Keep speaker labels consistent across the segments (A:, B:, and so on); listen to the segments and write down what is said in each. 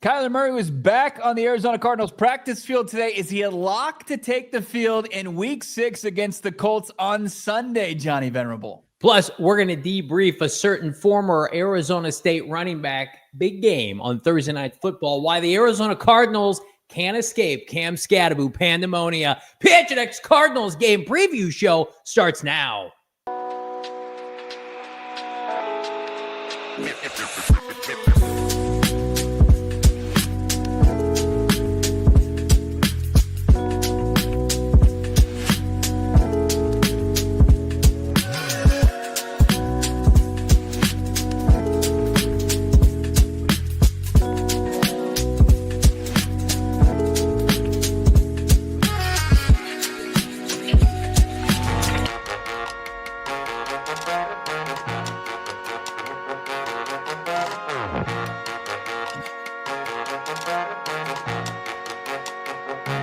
A: Kyler Murray was back on the Arizona Cardinals practice field today. Is he a lock to take the field in Week 6 against the Colts on Sunday, Johnny Venerable?
B: Plus, we're going to debrief a certain former Arizona State running back big game on Thursday Night Football, why the Arizona Cardinals can't escape Cam Skattebo pandemonia. PHNX Cardinals game preview show starts now.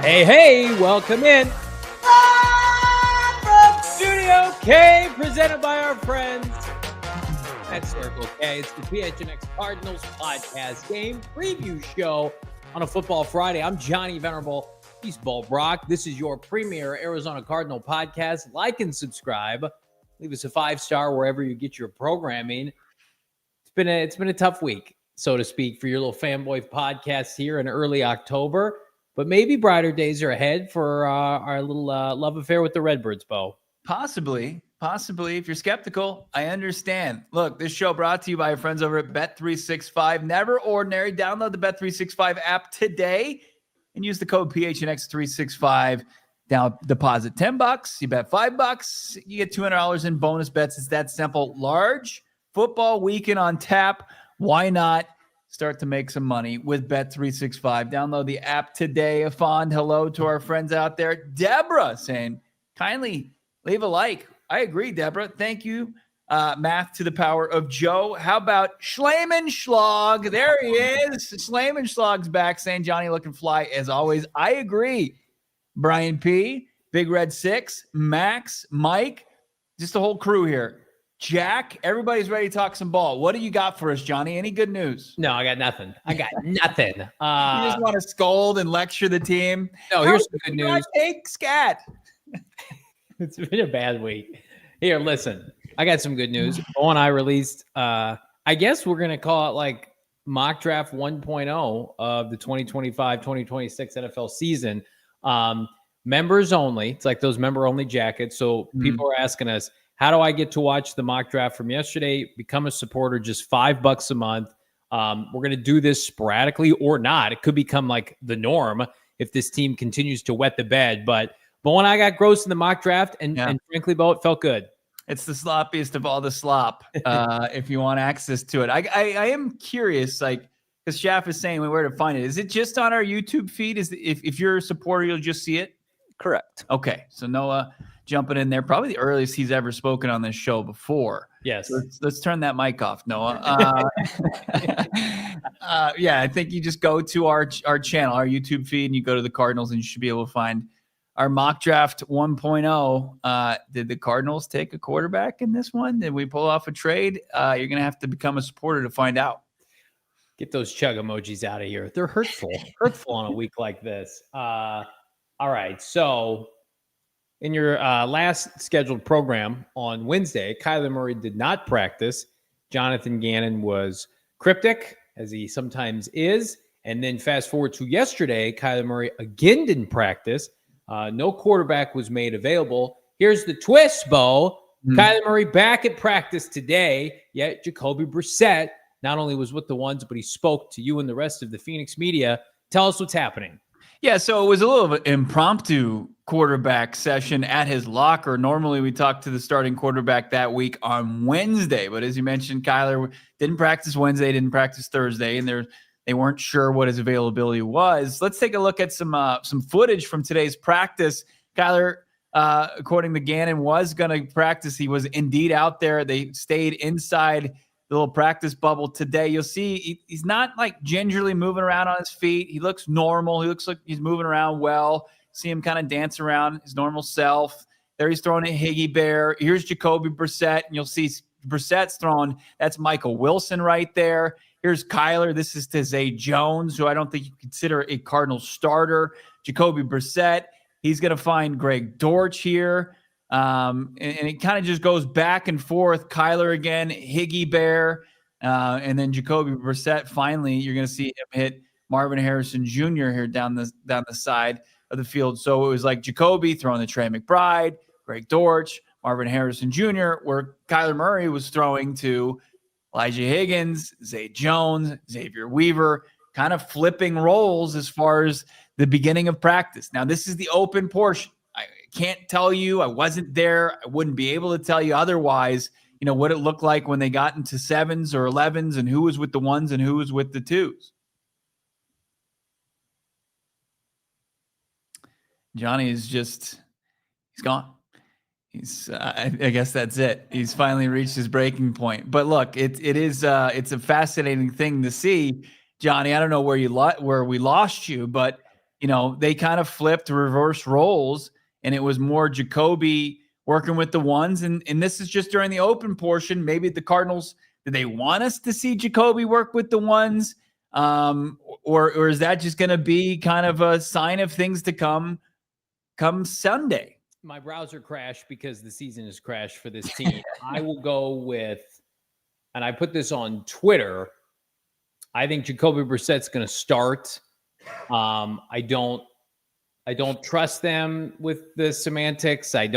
B: Hey, welcome in. From Studio K, presented by our friends at Circle K. It's the PHNX Cardinals podcast game preview show on a Football Friday. I'm Johnny Venerable. He's Brack. This is your premier Arizona Cardinal podcast. Like and subscribe. Leave us a 5-star wherever you get your programming. It's been a tough week, so to speak, for your little fanboy podcast here in early October. But maybe brighter days are ahead for our little love affair with the Redbirds, Bo.
A: Possibly. If you're skeptical, I understand. Look, this show brought to you by our friends over at Bet365. Never ordinary. Download the Bet365 app today and use the code PHNX365. Now deposit $10. You bet $5. You get $200 in bonus bets. It's that simple. Large football weekend on tap. Why not start to make some money with Bet365? Download the app today. A fond hello to our friends out there. Deborah saying, kindly leave a like. I agree, Deborah. Thank you. Math to the power of Joe. How about Schleimenschlag? There he is. Schleimenschlag's back saying, Johnny looking fly as always. I agree. Brian P., Big Red 6, Max, Mike, just the whole crew here. Jack, everybody's ready to talk some ball. What do you got for us, Johnny? Any good news?
B: No, I got nothing.
A: You just want to scold and lecture the team?
B: No, here's some good news.
A: Take scat.
B: It's been a bad week. Here, listen. I got some good news. Bo and I released, I guess we're going to call it like mock draft 1.0 of the 2025-2026 NFL season. Members only. It's like those member-only jackets. So people are asking us, how do I get to watch the mock draft from yesterday? Become a supporter, just $5 a month. We're going to do this sporadically or not. It could become like the norm if this team continues to wet the bed. But when I got gross in the mock draft, and frankly, Bo, it felt good.
A: It's the sloppiest of all the slop if you want access to it. I am curious, like, because Shaff is saying where to find it. Is it just on our YouTube feed? If you're a supporter, you'll just see it?
C: Correct.
A: Okay, so Noah jumping in there, probably the earliest he's ever spoken on this show before.
B: Yes.
A: Let's turn that mic off, Noah. I think you just go to our channel, our YouTube feed, and you go to the Cardinals, and you should be able to find our mock draft 1.0. Did the Cardinals take a quarterback in this one? Did we pull off a trade? You're going to have to become a supporter to find out.
B: Get those chug emojis out of here. They're hurtful on a week like this. All right, so in your last scheduled program on Wednesday, Kyler Murray did not practice. Jonathan Gannon was cryptic, as he sometimes is. And then fast forward to yesterday, Kyler Murray again didn't practice. No quarterback was made available. Here's the twist, Bo. Kyler Murray back at practice today, yet Jacoby Brissett not only was with the ones, but he spoke to you and the rest of the Phoenix media. Tell us what's happening.
A: Yeah, so it was a little of an impromptu quarterback session at his locker. Normally, we talk to the starting quarterback that week on Wednesday. But as you mentioned, Kyler didn't practice Wednesday, didn't practice Thursday, and they weren't sure what his availability was. Let's take a look at some footage from today's practice. Kyler, according to Gannon, was going to practice. He was indeed out there. They stayed inside the little practice bubble today. You'll see he's not like gingerly moving around on his feet. He looks normal. He looks like he's moving around well. See him kind of dance around his normal self. There he's throwing a Higgy Bear. Here's Jacoby Brissett, and you'll see Brissett's throwing. That's Michael Wilson right there. Here's Kyler. This is to Zay Jones, who I don't think you consider a Cardinals starter. Jacoby Brissett. He's going to find Greg Dortch here. And it kind of just goes back and forth. Kyler again, Higgy Bear, and then Jacoby Brissett. Finally, you're going to see him hit Marvin Harrison Jr. here down the side of the field. So it was like Jacoby throwing the Trey McBride, Greg Dortch, Marvin Harrison Jr., where Kyler Murray was throwing to Elijah Higgins, Zay Jones, Xavier Weaver, kind of flipping roles as far as the beginning of practice. Now, this is the open portion. I can't tell you. I wasn't there. I wouldn't be able to tell you otherwise, what it looked like when they got into 7s or 11s and who was with the 1s and who was with the 2s. Johnny is he's gone. I guess that's it. He's finally reached his breaking point. But look, it's a fascinating thing to see, Johnny. I don't know where we lost you, but they kind of flipped reverse roles, and it was more Jacoby working with the 1s, and this is just during the open portion. Maybe the Cardinals, did they want us to see Jacoby work with the 1s, or is that just going to be kind of a sign of things to come Sunday?
B: My browser crashed because the season has crashed for this team. I will go with, and I put this on Twitter, I think Jacoby Brissett's going to start. I don't trust them with the semantics. I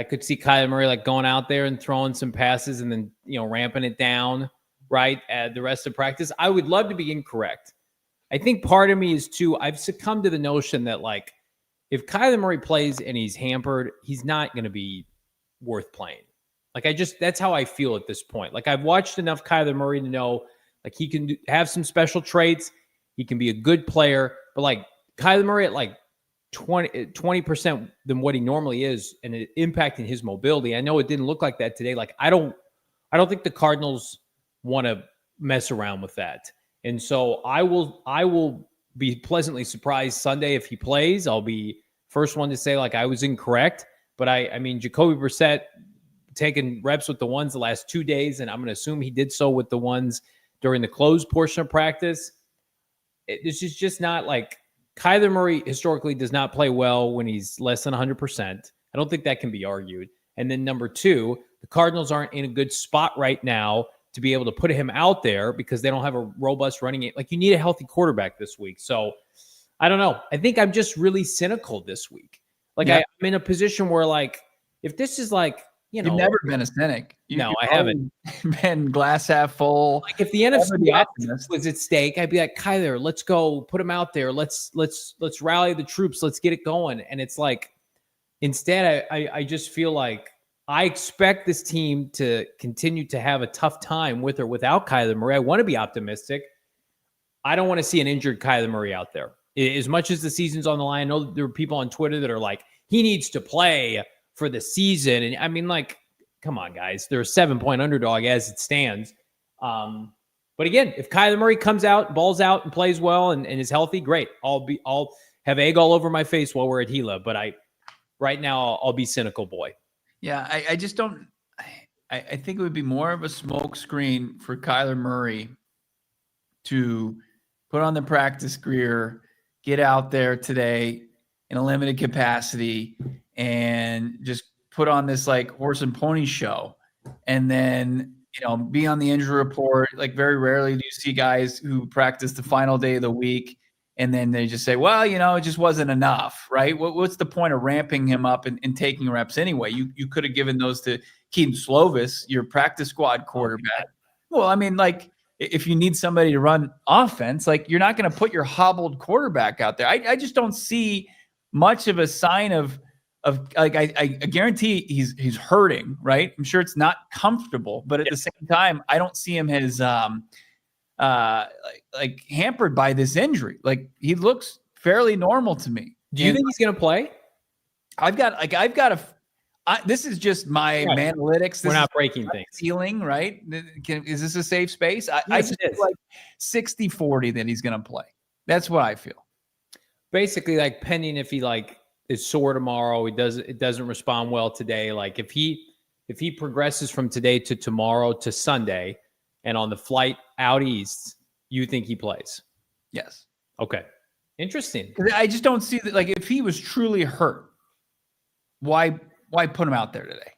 B: could see Kyler Murray going out there and throwing some passes and then, ramping it down, right, at the rest of practice. I would love to be incorrect. I think part of me is too, I've succumbed to the notion that if Kyler Murray plays and he's hampered, he's not going to be worth playing. That's how I feel at this point. I've watched enough Kyler Murray to know, he can have some special traits. He can be a good player, but Kyler Murray at 20% than what he normally is, and it impacting his mobility. I know it didn't look like that today. I don't think the Cardinals want to mess around with that. And so I will be pleasantly surprised Sunday if he plays. I'll be first one to say I was incorrect. But I mean, Jacoby Brissett taking reps with the 1s the last 2 days, and I'm going to assume he did so with the 1s during the closed portion of practice. This is just not Kyler Murray historically does not play well when he's less than 100%. I don't think that can be argued. And then number 2, the Cardinals aren't in a good spot right now to be able to put him out there because they don't have a robust running game. You need a healthy quarterback this week. So I don't know. I think I'm just really cynical this week.
A: Yeah.
B: I'm in a position where if this is
A: you've never been a cynic.
B: No, I haven't
A: been glass half full.
B: If the NFC was at stake, I'd be Kyler, let's go put him out there. Let's rally the troops. Let's get it going. And it's instead I just feel I expect this team to continue to have a tough time with or without Kyler Murray. I want to be optimistic. I don't want to see an injured Kyler Murray out there. As much as the season's on the line, I know there are people on Twitter that are he needs to play for the season. And I mean, come on, guys. They're a 7-point underdog as it stands. But again, if Kyler Murray comes out, balls out, and plays well and is healthy, great. I'll have egg all over my face while we're at Gila. But right now, I'll be cynical, boy.
A: Yeah, I just don't. I think it would be more of a smoke screen for Kyler Murray to put on the practice gear, get out there today in a limited capacity, and just put on this horse and pony show, and then be on the injury report. Very rarely do you see guys who practice the final day of the week and then they just say, well, it just wasn't enough, right? What's the point of ramping him up and taking reps anyway? You could have given those to Keaton Slovis, your practice squad quarterback. Well, I mean, if you need somebody to run offense, you're not going to put your hobbled quarterback out there. I just don't see much of a sign of I guarantee he's hurting, right? I'm sure it's not comfortable, but at the same time, I don't see him as hampered by this injury. He looks fairly normal to me.
B: Do you think he's going to play?
A: This is just my analytics.
B: We're not breaking things.
A: Feeling, right? Is this a safe space? I just feel 60-40 that he's going to play. That's what I feel.
B: Basically, pending if he is sore tomorrow, it doesn't respond well today. If he progresses from today to tomorrow to Sunday, And on the flight out east, you think he plays?
A: Yes.
B: Okay. Interesting.
A: I just don't see that. Like, if he was truly hurt, why put him out there today?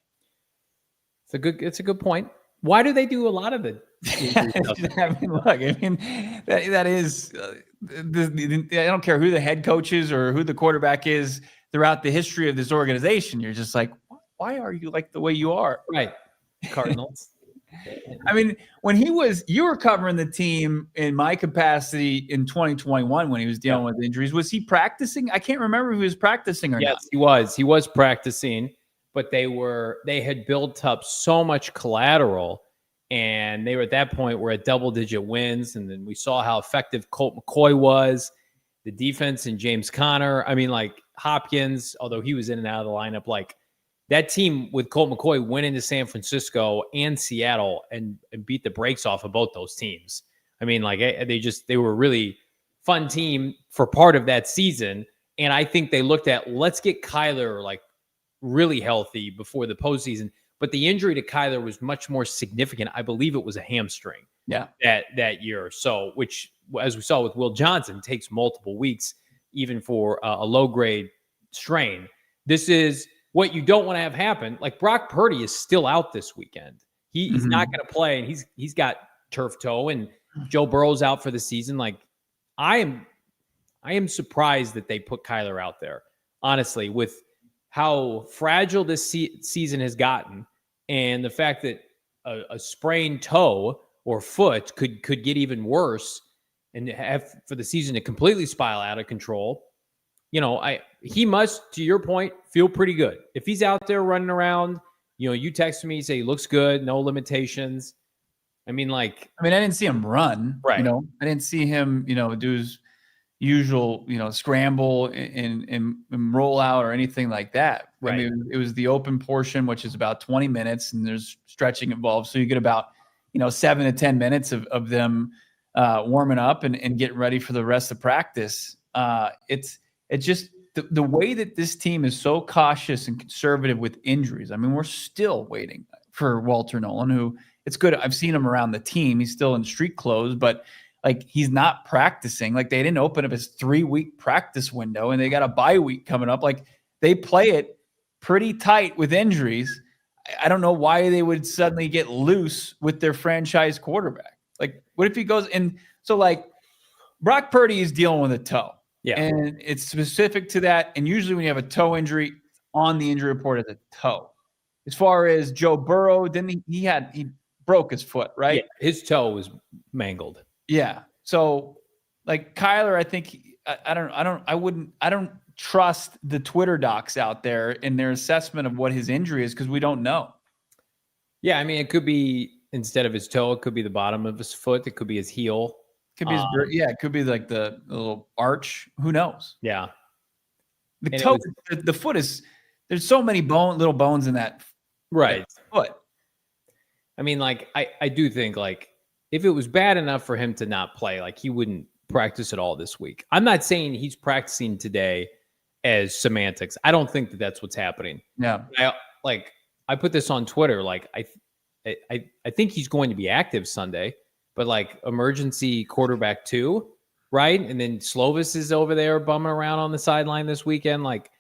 B: It's a good point. Why do they do a lot of it?
A: I mean, look, that is, I don't care who the head coach is or who the quarterback is throughout the history of this organization. You're just like, why are you like the way you are?
B: Right. Cardinals.
A: I mean, when you were covering the team in my capacity in 2021 when he was dealing with injuries. Was he practicing? I can't remember if he was practicing or not.
B: Yes, he was. He was practicing, but they had built up so much collateral, and they were at that point were at double-digit wins, and then we saw how effective Colt McCoy was, the defense, and James Conner. I mean, like Hopkins, although he was in and out of the lineup, like that team with Colt McCoy went into San Francisco and Seattle and beat the brakes off of both those teams. I mean, like they were a really fun team for part of that season. And I think they looked at, let's get Kyler like really healthy before the postseason. But the injury to Kyler was much more significant. I believe it was a hamstring that year. So, which, as we saw with Will Johnson, takes multiple weeks, even for a low-grade strain. This is what you don't want to have happen. Like Brock Purdy is still out this weekend. He's not going to play, and he's got turf toe, and Joe Burrow's out for the season. Like I am surprised that they put Kyler out there, honestly, with how fragile this season has gotten, and the fact that a sprained toe or foot could get even worse, and have for the season to completely spiral out of control. You know, he must, to your point, feel pretty good. If he's out there running around, you know, you text me, say he looks good, no limitations. I mean, I
A: didn't see him run.
B: Right.
A: You know, I didn't see him, you know, do his usual, you know, scramble and roll out or anything like that.
B: Right.
A: I mean, it was the open portion, which is about 20 minutes, and there's stretching involved. So you get about, you know, 7 to 10 minutes of them warming up and getting ready for the rest of practice. It's just the way that this team is so cautious and conservative with injuries. I mean, we're still waiting for Walter Nolan, who it's good. I've seen him around the team. He's still in street clothes, but like he's not practicing. Like they didn't open up his 3-week practice window, and they got a bye week coming up. Like they play it pretty tight with injuries. I don't know why they would suddenly get loose with their franchise quarterback. Like, what if he goes in? So like Brock Purdy is dealing with a toe.
B: Yeah.
A: And it's specific to that. And usually when you have a toe injury, on the injury report is a toe. As far as Joe Burrow, he broke his foot, right?
B: Yeah, his toe was mangled.
A: Yeah. So like Kyler, I think I don't trust the Twitter docs out there in their assessment of what his injury is, because we don't know.
B: Yeah, I mean, it could be instead of his toe, it could be the bottom of his foot, it could be his heel.
A: Could be it could be like the little arch. Who knows?
B: Yeah.
A: The toe, the foot is, there's so many little bones in that foot.
B: I mean, like, I do think, like, if it was bad enough for him to not play, like, he wouldn't practice at all this week. I'm not saying he's practicing today as semantics. I don't think that that's what's happening.
A: Yeah.
B: I put this on Twitter. Like, I think he's going to be active Sunday, but like emergency quarterback 2, right? And then Slovis is over there bumming around on the sideline this weekend. Like,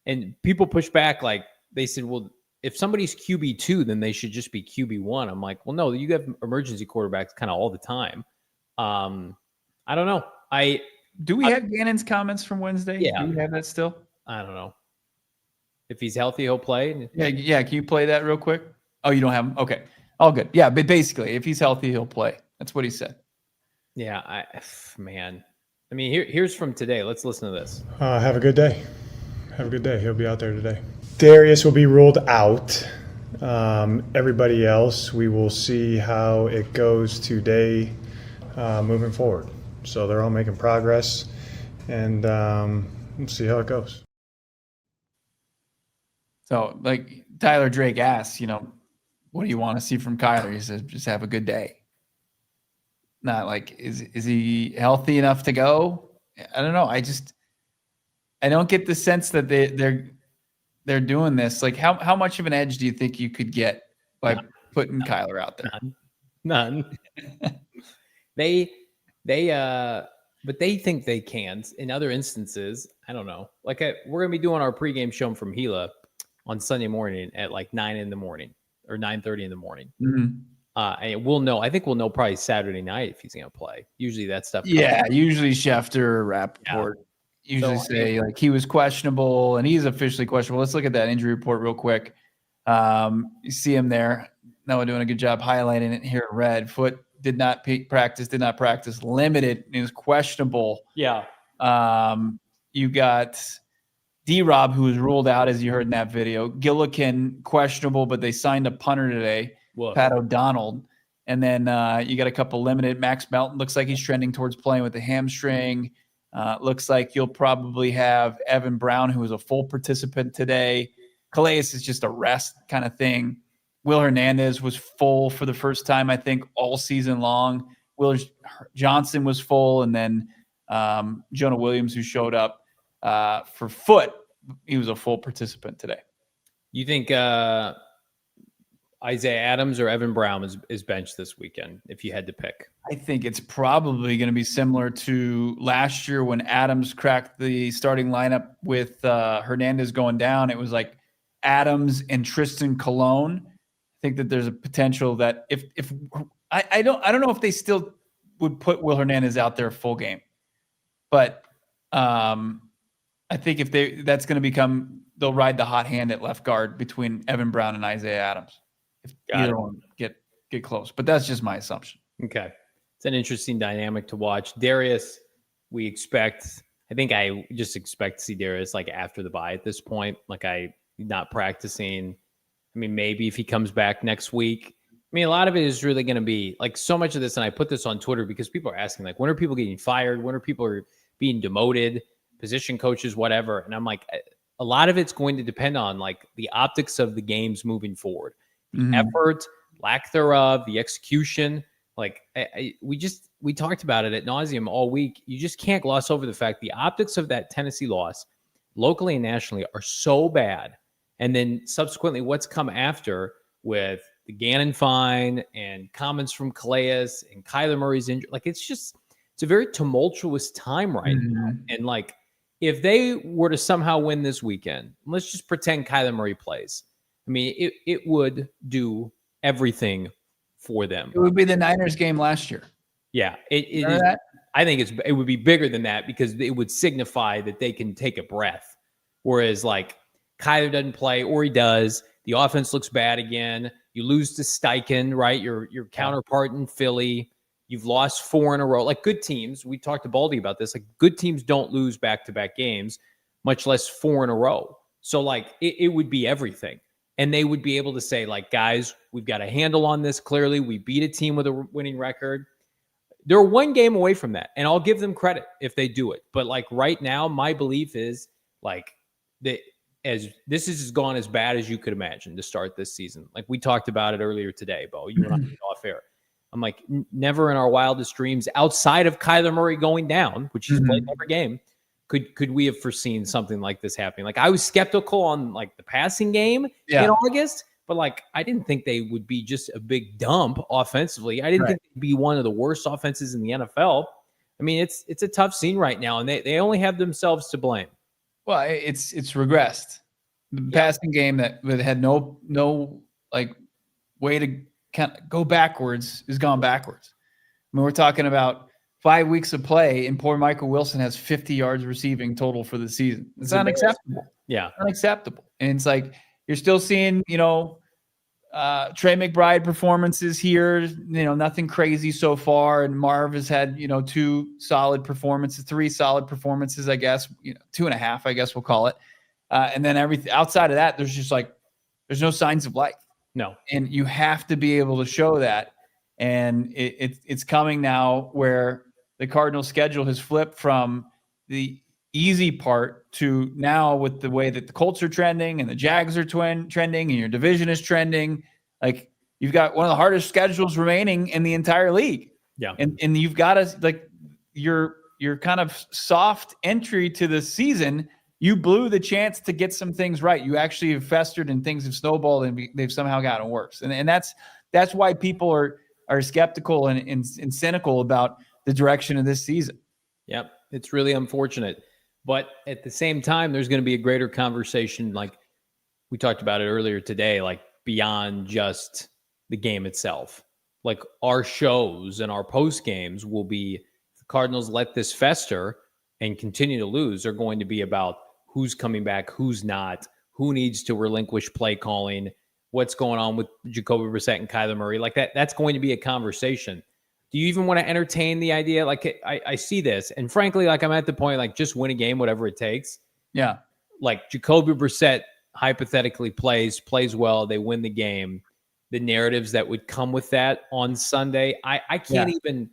B: and people push back. Like they said, well, if somebody's QB2, then they should just be QB1. I'm like, well, no, you have emergency quarterbacks kind of all the time. I don't know.
A: Do we have Gannon's comments from Wednesday?
B: Yeah.
A: Do we have that still?
B: I don't know. If he's healthy, he'll play.
A: Yeah. Can you play that real quick? Oh, you don't have him? Okay. All good. Yeah, but basically, if he's healthy, he'll play. That's what he said.
B: Yeah, man. I mean, here's from today. Let's listen to this.
C: Have a good day. Have a good day. He'll be out there today. Darius will be ruled out. Everybody else, we will see how it goes today moving forward. So they're all making progress, and we'll see how it goes.
A: So, like Tyler Drake asks, you know, what do you want to see from Kyler? He says, just have a good day. Not like, is he healthy enough to go? I don't know. I don't get the sense that they're doing this. Like, how much of an edge do you think you could get by putting Kyler out there?
B: None. But they think they can. In other instances, I don't know. Like we're gonna be doing our pregame show from Gila on Sunday morning at like 9 in the morning or 9:30 in the morning.
A: Mm-hmm.
B: And we'll know. I think we'll know probably Saturday night if he's gonna play. Usually that stuff.
A: Yeah, usually Schefter or Rappaport usually say like he was questionable and he's officially questionable. Let's look at that injury report real quick. You see him there. Noah doing a good job highlighting it here in red. Foot did not practice, limited. It was questionable.
B: Yeah.
A: You got D-Rob, who was ruled out, as you heard in that video. Gillikin, questionable, but they signed a punter today, Pat O'Donnell. And then you got a couple limited. Max Melton looks like he's trending towards playing with the hamstring. Looks like you'll probably have Evan Brown, who was a full participant today. Calais is just a rest kind of thing. Will Hernandez was full for the first time, I think, all season long. Will Johnson was full. And then Jonah Williams, who showed up for Foot, he was a full participant today.
B: You think Isaiah Adams or Evan Brown is benched this weekend if you had to pick?
A: I think it's probably going to be similar to last year when Adams cracked the starting lineup with Hernandez going down. It was like Adams and Tristan Colon. I think that there's a potential that if I don't know if they still would put Will Hernandez out there full game, but I think if that's going to become, they'll ride the hot hand at left guard between Evan Brown and Isaiah Adams. If either one get close, but that's just my assumption.
B: Okay, it's an interesting dynamic to watch. Darius, I just expect to see Darius like after the bye at this point. Like not practicing. I mean, maybe if he comes back next week. I mean, a lot of it is really going to be like so much of this. And I put this on Twitter because people are asking, like, when are people getting fired? When are people being demoted, position coaches, whatever? And I'm like, a lot of it's going to depend on like the optics of the games moving forward, the effort, lack thereof, the execution. Like we talked about it ad nauseum all week. You just can't gloss over the fact the optics of that Tennessee loss locally and nationally are so bad. And then subsequently what's come after with the Gannon fine and comments from Calais and Kyler Murray's injury. Like, it's a very tumultuous time right now. And like, if they were to somehow win this weekend, let's just pretend Kyler Murray plays. I mean, it would do everything for them.
A: It would be the Niners game last year.
B: Yeah. I think it would be bigger than that because it would signify that they can take a breath. Whereas like, Kyler doesn't play, or he does. The offense looks bad again. You lose to Steichen, right? Your counterpart in Philly. You've lost 4 in a row. Like good teams, we talked to Baldy about this. Like good teams don't lose back-to-back games, much less 4 in a row. So like it would be everything. And they would be able to say, like, guys, we've got a handle on this. Clearly, we beat a team with a winning record. They're 1 game away from that, and I'll give them credit if they do it. But like right now, my belief is like as this is as gone as bad as you could imagine to start this season. Like we talked about it earlier today, Bo. You and I did off air. I'm like, never in our wildest dreams, outside of Kyler Murray going down, which he's played every game, could we have foreseen something like this happening? Like I was skeptical on like the passing game in August, but like I didn't think they would be just a big dump offensively. I didn't think they'd be one of the worst offenses in the NFL. I mean, it's a tough scene right now, and they only have themselves to blame.
A: Well, it's regressed. The passing game that had no like way to kind of go backwards has gone backwards. I mean, we're talking about 5 weeks of play, and poor Michael Wilson has 50 yards receiving total for the season. It's unacceptable.
B: Yeah,
A: unacceptable. And it's like you're still seeing, Trey McBride performances here. Nothing crazy so far, and Marv has had 2 solid performances, 3 solid performances, I guess. 2.5, I guess we'll call it. And then everything outside of that, there's no signs of life.
B: No,
A: and you have to be able to show that. And it's coming now where the Cardinals' schedule has flipped from the easy part to now with the way that the Colts are trending and the Jags are trending and your division is trending. Like you've got one of the hardest schedules remaining in the entire league.
B: Yeah.
A: And you've got to like your kind of soft entry to the season. You blew the chance to get some things right. You actually have festered and things have snowballed and they've somehow gotten worse. And that's why people are are skeptical and cynical about the direction of this season.
B: Yep. It's really unfortunate. But at the same time, there's going to be a greater conversation, like we talked about it earlier today, like beyond just the game itself. Like our shows and our post games will be, if the Cardinals let this fester and continue to lose, are going to be about who's coming back, who's not, who needs to relinquish play calling, what's going on with Jacoby Brissett and Kyler Murray. Like that's going to be a conversation. Do you even want to entertain the idea? Like I see this, and frankly, like I'm at the point, like just win a game, whatever it takes.
A: Yeah.
B: Like Jacoby Brissett hypothetically plays well, they win the game. The narratives that would come with that on Sunday, I can't even,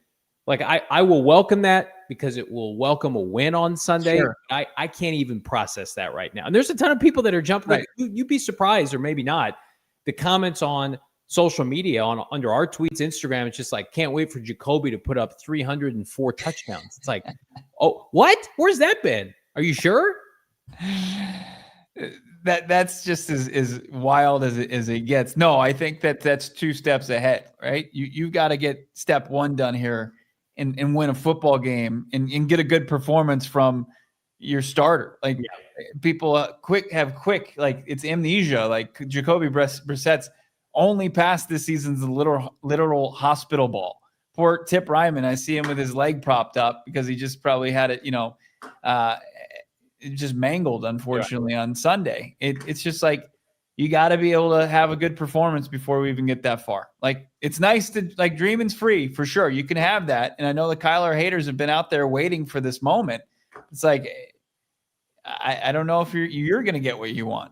B: like I will welcome that because it will welcome a win on Sunday.
A: Sure.
B: I can't even process that right now. And there's a ton of people that are jumping.
A: Right.
B: Like, you'd be surprised, or maybe not. The comments on social media, under our tweets, Instagram, it's just like, can't wait for Jacoby to put up 304 touchdowns. It's like, oh, what? Where's that been? Are you sure?
A: That's just as wild as it gets. No, I think that's two steps ahead, right? You've got to get step one done here and win a football game and get a good performance from your starter. Like people have like it's amnesia. Like Jacoby Brissett's only pass this season's a literal hospital ball. Poor Tip Ryman, I see him with his leg propped up because he just probably had it, it just mangled, unfortunately, on Sunday. It's just like you got to be able to have a good performance before we even get that far. Like it's nice to like dreaming's free for sure. You can have that, and I know the Kyler haters have been out there waiting for this moment. It's like I don't know if you're going to get what you want.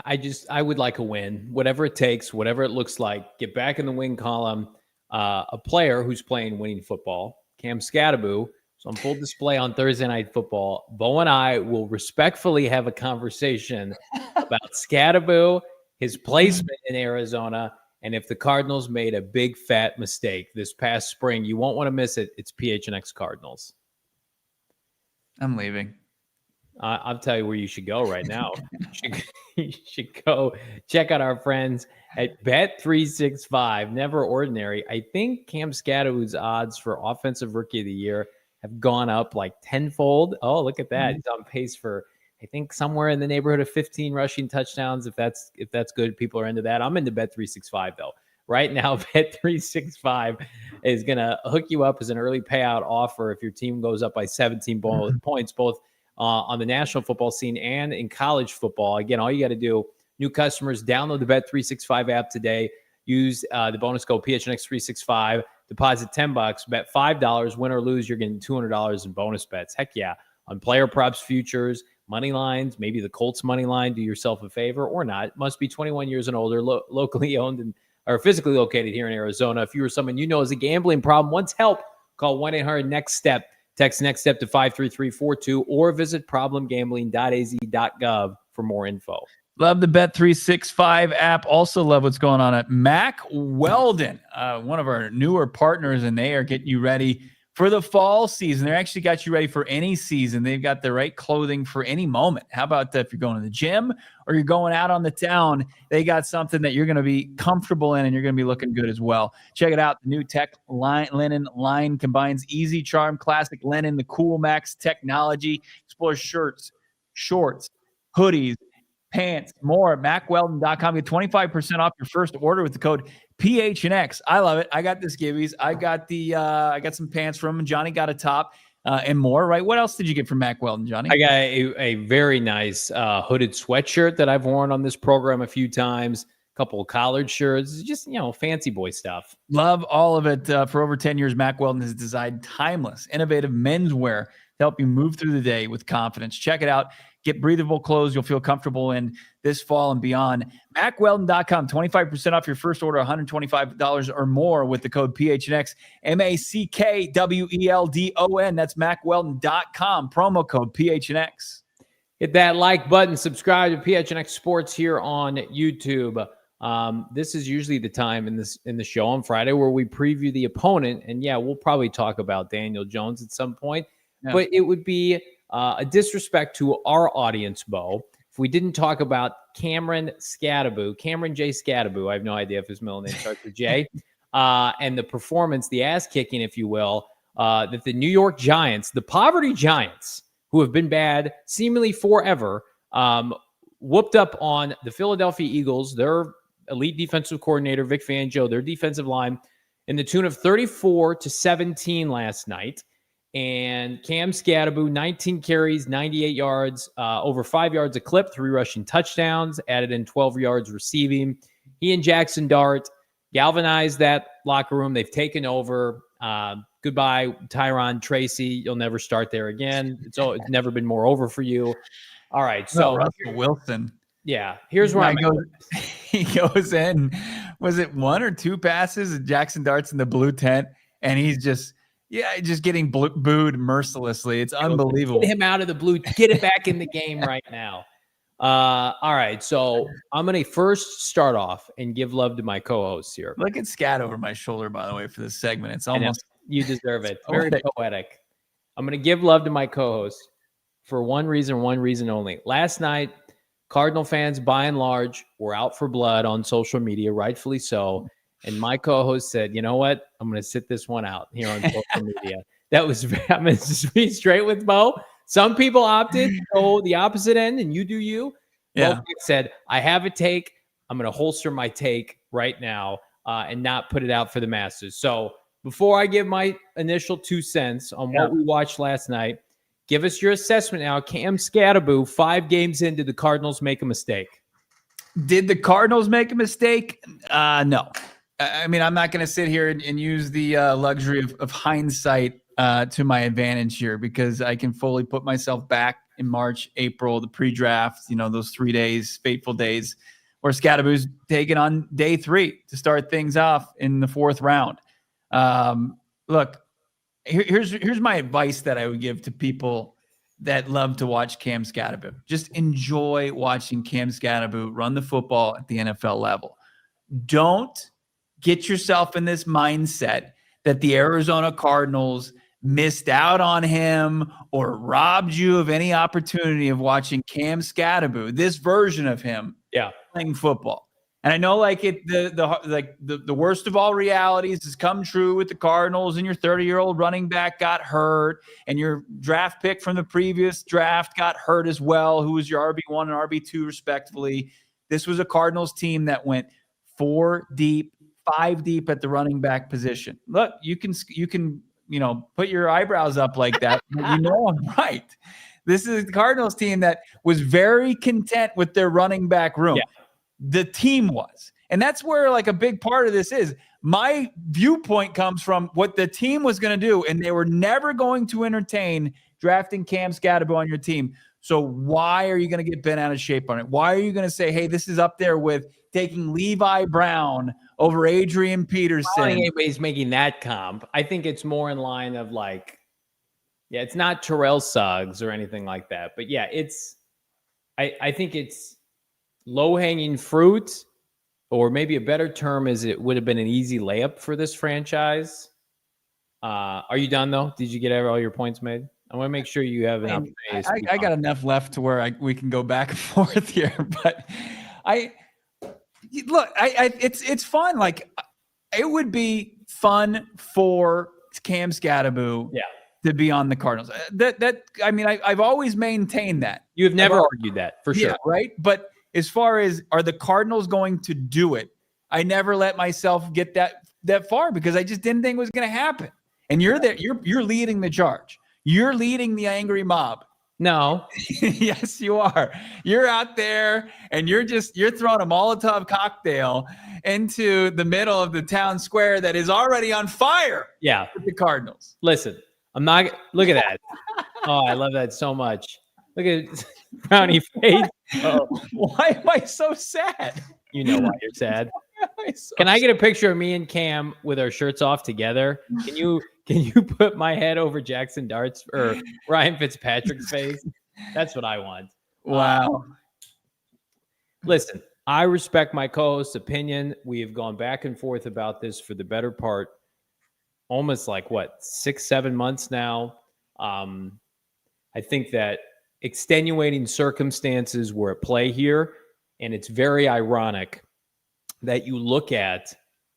B: I would like a win, whatever it takes, whatever it looks like. Get back in the win column. A player who's playing winning football, Cam Skattebo. So on full display on Thursday Night Football. Bo and I will respectfully have a conversation about Skattebo, his placement in Arizona, and if the Cardinals made a big fat mistake this past spring. You won't want to miss it. It's PHNX Cardinals.
A: I'm leaving.
B: I'll tell you where you should go right now. You should go check out our friends at Bet365. Never ordinary. I think Cam Skattebo's odds for Offensive Rookie of the Year have gone up like tenfold. Oh, look at that. He's on pace for, I think, somewhere in the neighborhood of 15 rushing touchdowns. If that's good, people are into that. I'm into Bet365 though. Right now, Bet365 is going to hook you up as an early payout offer if your team goes up by 17 points, both on the national football scene and in college football. Again, all you got to do, new customers, download the Bet365 app today. Use the bonus code PHNX365. Deposit $10, bet $5, win or lose, you're getting $200 in bonus bets. Heck yeah. On player props, futures, money lines, maybe the Colts money line, do yourself a favor or not. Must be 21 years and older, locally owned or physically located here in Arizona. If you or someone you know has a gambling problem, wants help, call 1-800-NEXT-STEP. Text NEXT STEP to 53342 or visit problemgambling.az.gov for more info.
A: Love the Bet365 app. Also love what's going on at Mack Weldon, one of our newer partners, and they are getting you ready for the fall season. They actually got you ready for any season. They've got the right clothing for any moment. How about if you're going to the gym or you're going out on the town, they got something that you're going to be comfortable in and you're going to be looking good as well. Check it out. The new tech linen line combines easy charm, classic linen, the Cool Max technology. Explore shirts, shorts, hoodies, pants, more at MackWeldon.com. Get 25% off your first order with the code PHNX. I love it. I got the skivvies. I got I got some pants from him. Johnny got a top and more, right? What else did you get from Mack Weldon, Johnny?
B: I got a very nice hooded sweatshirt that I've worn on this program a few times. A couple of collared shirts, just, fancy boy stuff.
A: Love all of it. For over 10 years, Mack Weldon has designed timeless, innovative menswear to help you move through the day with confidence. Check it out. Get breathable clothes you'll feel comfortable in this fall and beyond. MackWeldon.com, 25% off your first order, $125 or more with the code PHNX, MackWeldon. That's MackWeldon.com, promo code PHNX.
B: Hit that like button, subscribe to PHNX Sports here on YouTube. This is usually the time in the show on Friday where we preview the opponent. And yeah, we'll probably talk about Daniel Jones at some point, but it would be a disrespect to our audience, Bo, if we didn't talk about Cameron J. Skattebo. I have no idea if his middle name starts with J. and the performance, the ass kicking, if you will, that the New York Giants, the poverty Giants, who have been bad seemingly forever, whooped up on the Philadelphia Eagles, their elite defensive coordinator, Vic Fangio, their defensive line, in the tune of 34-17 last night. And Cam Skattebo, 19 carries, 98 yards, over 5 yards a clip, 3 rushing touchdowns, added in 12 yards receiving. He and Jackson Dart galvanized that locker room. They've taken over. Goodbye, Tyron Tracy. You'll never start there again. It's never been more over for you. All right. So
A: Russell Wilson.
B: Yeah. Here's where
A: he goes in. Was it 1 or 2 passes? And Jackson Dart's in the blue tent, and he's just getting booed mercilessly. It's unbelievable.
B: Get him out of the blue. Get it back in the game right now. All right. So I'm going to first start off and give love to my co-hosts here.
A: Look at Scat over my shoulder, by the way, for this segment. It's almost.
B: You deserve it. Very poetic. I'm going to give love to my co-host for one reason only. Last night, Cardinal fans, by and large, were out for blood on social media, rightfully so. And my co-host said, you know what? I'm going to sit this one out here on social media. That was, I'm going to be straight with Mo. Some people opted to go the opposite end, and you do you.
A: Yeah.
B: Mo said, I have a take. I'm going to holster my take right now and not put it out for the masses. So before I give my initial 2 cents on what we watched last night, give us your assessment now. Cam Skattebo, 5 games into the Cardinals make a mistake.
A: Did the Cardinals make a mistake? No. I mean, I'm not going to sit here and use the luxury of hindsight to my advantage here, because I can fully put myself back in March, April, the pre-draft, those 3 days, fateful days, where Skattebo's taken on day 3 to start things off in the 4th round. Look, here's my advice that I would give to people that love to watch Cam Skattebo. Just enjoy watching Cam Skattebo run the football at the NFL level. Don't get yourself in this mindset that the Arizona Cardinals missed out on him or robbed you of any opportunity of watching Cam Skattebo, this version of him, playing football. And I know the worst of all realities has come true with the Cardinals, and your 30-year-old running back got hurt, and your draft pick from the previous draft got hurt as well, who was your RB1 and RB2 respectively. This was a Cardinals team that went 4 deep, 5 deep at the running back position. Look, you can put your eyebrows up like that, but I'm right. This is the Cardinals team that was very content with their running back room. Yeah. The team was. And that's where a big part of this is. My viewpoint comes from what the team was going to do, and they were never going to entertain drafting Cam Skattebo on your team. So why are you going to get bent out of shape on it? Why are you going to say, hey, this is up there with taking Levi Brown over Adrian Peterson?
B: I don't think anybody's making that comp. I think it's more in line of it's not Terrell Suggs or anything like that. But yeah, I think it's low-hanging fruit, or maybe a better term is it would have been an easy layup for this franchise. Are you done, though? Did you get all your points made? I want to make sure you have enough.
A: I got enough left to where we can go back and forth here. But it's fun. It would be fun for Cam Skattebo to be on the Cardinals. I've always maintained that.
B: You have never argued that, for sure.
A: Yeah, right? But as far as are the Cardinals going to do it, I never let myself get that far, because I just didn't think it was going to happen. And you're there. You're leading the charge. You're leading the angry mob.
B: No.
A: Yes, you are. You're out there and you're throwing a Molotov cocktail into the middle of the town square that is already on fire.
B: Yeah.
A: With the Cardinals.
B: Listen, look at that. Oh, I love that so much. Look at brownie face. Oh.
A: Why am I so sad?
B: You know why you're sad. Can I get a picture of me and Cam with our shirts off together? Can you put my head over Jackson Dart's or Ryan Fitzpatrick's face? That's what I want.
A: Wow.
B: Listen, I respect my co-host's opinion. We have gone back and forth about this for the better part, almost 6-7 months now. I think that extenuating circumstances were at play here, and it's very ironic that you look at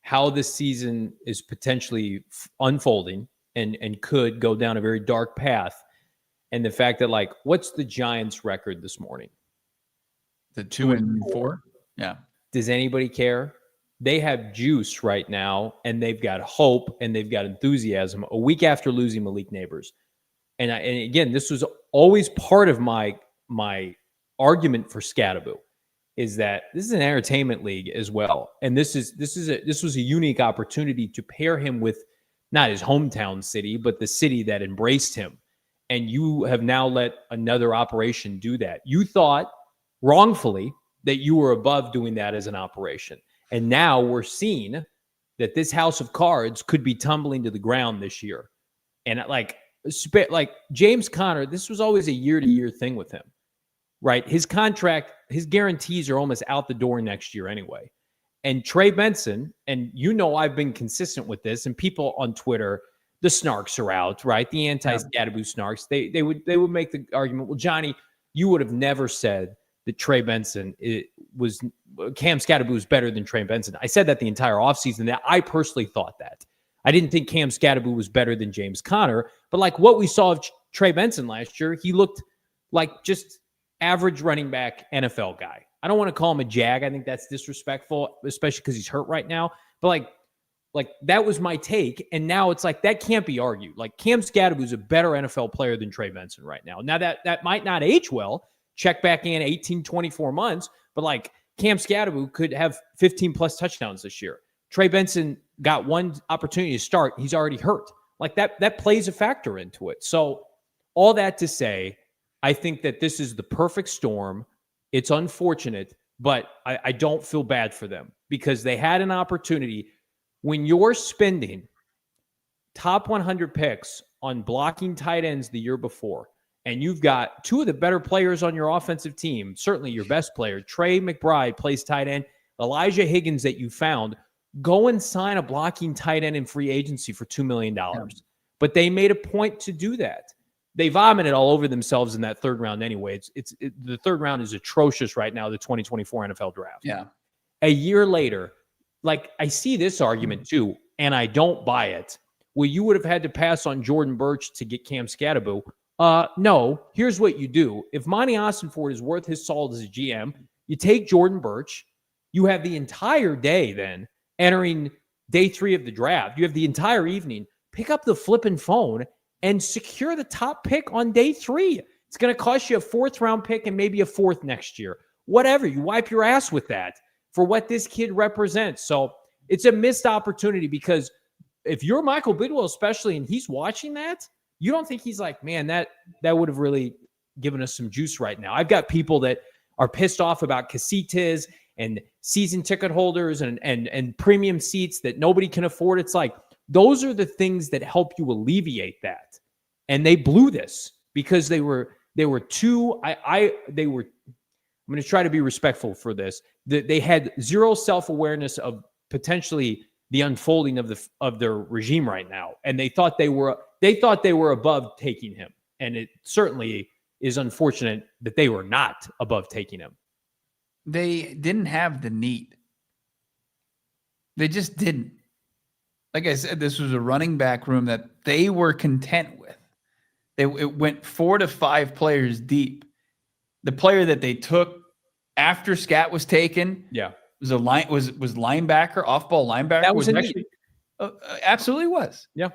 B: how this season is potentially unfolding and could go down a very dark path. And the fact that, like, what's the Giants record this morning?
A: The 2-4. Yeah.
B: Does anybody care? They have juice right now, and they've got hope, and they've got enthusiasm a week after losing Malik Neighbors. And again, this was always part of my argument for Skattebo, is that this is an entertainment league as well. And this was a unique opportunity to pair him with not his hometown city, but the city that embraced him. And you have now let another operation do that. You thought wrongfully that you were above doing that as an operation. And now we're seeing that this house of cards could be tumbling to the ground this year. And like James Conner, this was always a year-to-year thing with him, right? His contract, his guarantees are almost out the door next year anyway. And Trey Benson, and I've been consistent with this, and people on Twitter, the snarks are out, right? The anti-Skattebo snarks. They would make the argument, well, Johnny, you would have never said that Trey Benson Cam Skattebo was better than Trey Benson. I said that the entire offseason, that I personally thought that. I didn't think Cam Skattebo was better than James Conner, but like what we saw of Trey Benson last year, he looked like just average running back NFL guy. I don't want to call him a jag. I think that's disrespectful, especially because he's hurt right now. But like that was my take. And now it's like, that can't be argued. Like Cam Skattebo is a better NFL player than Trey Benson right now. Now that might not age well. Check back in 18, 24 months. But like Cam Skattebo could have 15 plus touchdowns this year. Trey Benson got one opportunity to start. He's already hurt. Like that plays a factor into it. So all that to say, I think that this is the perfect storm. It's unfortunate, but I don't feel bad for them because they had an opportunity. When you're spending top 100 picks on blocking tight ends the year before, and you've got two of the better players on your offensive team, certainly your best player, Trey McBride plays tight end, Elijah Higgins that you found, go and sign a blocking tight end in free agency for $2 million. Yeah. But they made a point to do that. They vomited all over themselves in that third round anyway. The third round is atrocious right now, the 2024 NFL draft.
A: Yeah.
B: A year later, like I see this argument too, and I don't buy it. Well, you would have had to pass on Jordan Birch to get Cam Skattebo. No, here's what you do. If Monty Ossenford is worth his salt as a GM, you take Jordan Birch. You have the entire day then entering day 3 of the draft. You have the entire evening. Pick up the flipping phone and secure the top pick on day 3. It's going to cost you a 4th round pick and maybe a 4th next year. Whatever. You wipe your ass with that for what this kid represents. So it's a missed opportunity because if you're Michael Bidwell especially and he's watching that, you don't think he's like, man, that would have really given us some juice right now. I've got people that are pissed off about casitas and season ticket holders and premium seats that nobody can afford. It's like, those are the things that help you alleviate that. And they blew this because they were too, I'm going to try to be respectful for this. They had zero self-awareness of potentially the unfolding of their regime right now. And they thought they were above taking him. And it certainly is unfortunate that they were not above taking him.
A: They didn't have the need. They just didn't. Like I said, this was a running back room that they were content with. It went 4 to 5 players deep. The player that they took after Scat was taken, was linebacker, off-ball linebacker.
B: That was actually
A: absolutely was.
B: Yeah.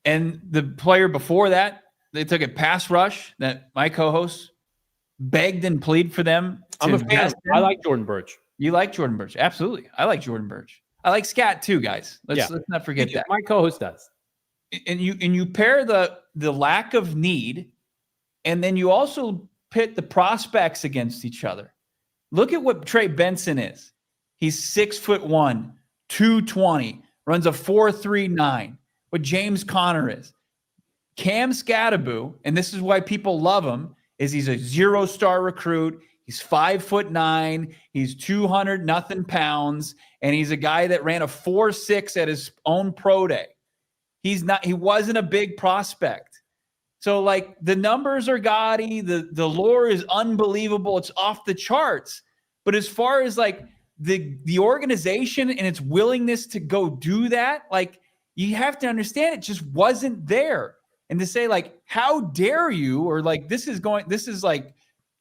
A: And the player before that, they took a pass rush that my co-host begged and pleaded for them.
B: I'm a fan. I like Jordan Birch.
A: You like Jordan Birch? Absolutely. I like Jordan Birch. I like Scat too, guys. Let's not forget that.
B: My co-host does.
A: And you pair the lack of need, and then you also pit the prospects against each other. Look at what Trey Benson is. He's 6'1", 220, runs a 4.39. What James Conner is. Cam Skattebo, and this is why people love him, is he's a 0-star recruit. He's 5'9". He's 200 nothing pounds, and he's a guy that ran a 4.6 at his own pro day. He wasn't a big prospect. So like the numbers are gaudy, the lore is unbelievable. It's off the charts. But as far as like the organization and its willingness to go do that, like, you have to understand it just wasn't there. And to say, like, how dare you, or like, this is like,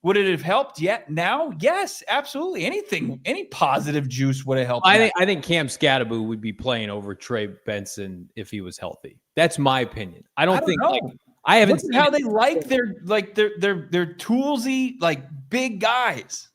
A: would it have helped yet now? Yes, absolutely. Any positive juice would have helped.
B: I think Cam Skattebo would be playing over Trey Benson if he was healthy. That's my opinion. I don't think
A: know.
B: Like, I haven't
A: seen how they like their toolsy, like, big guys.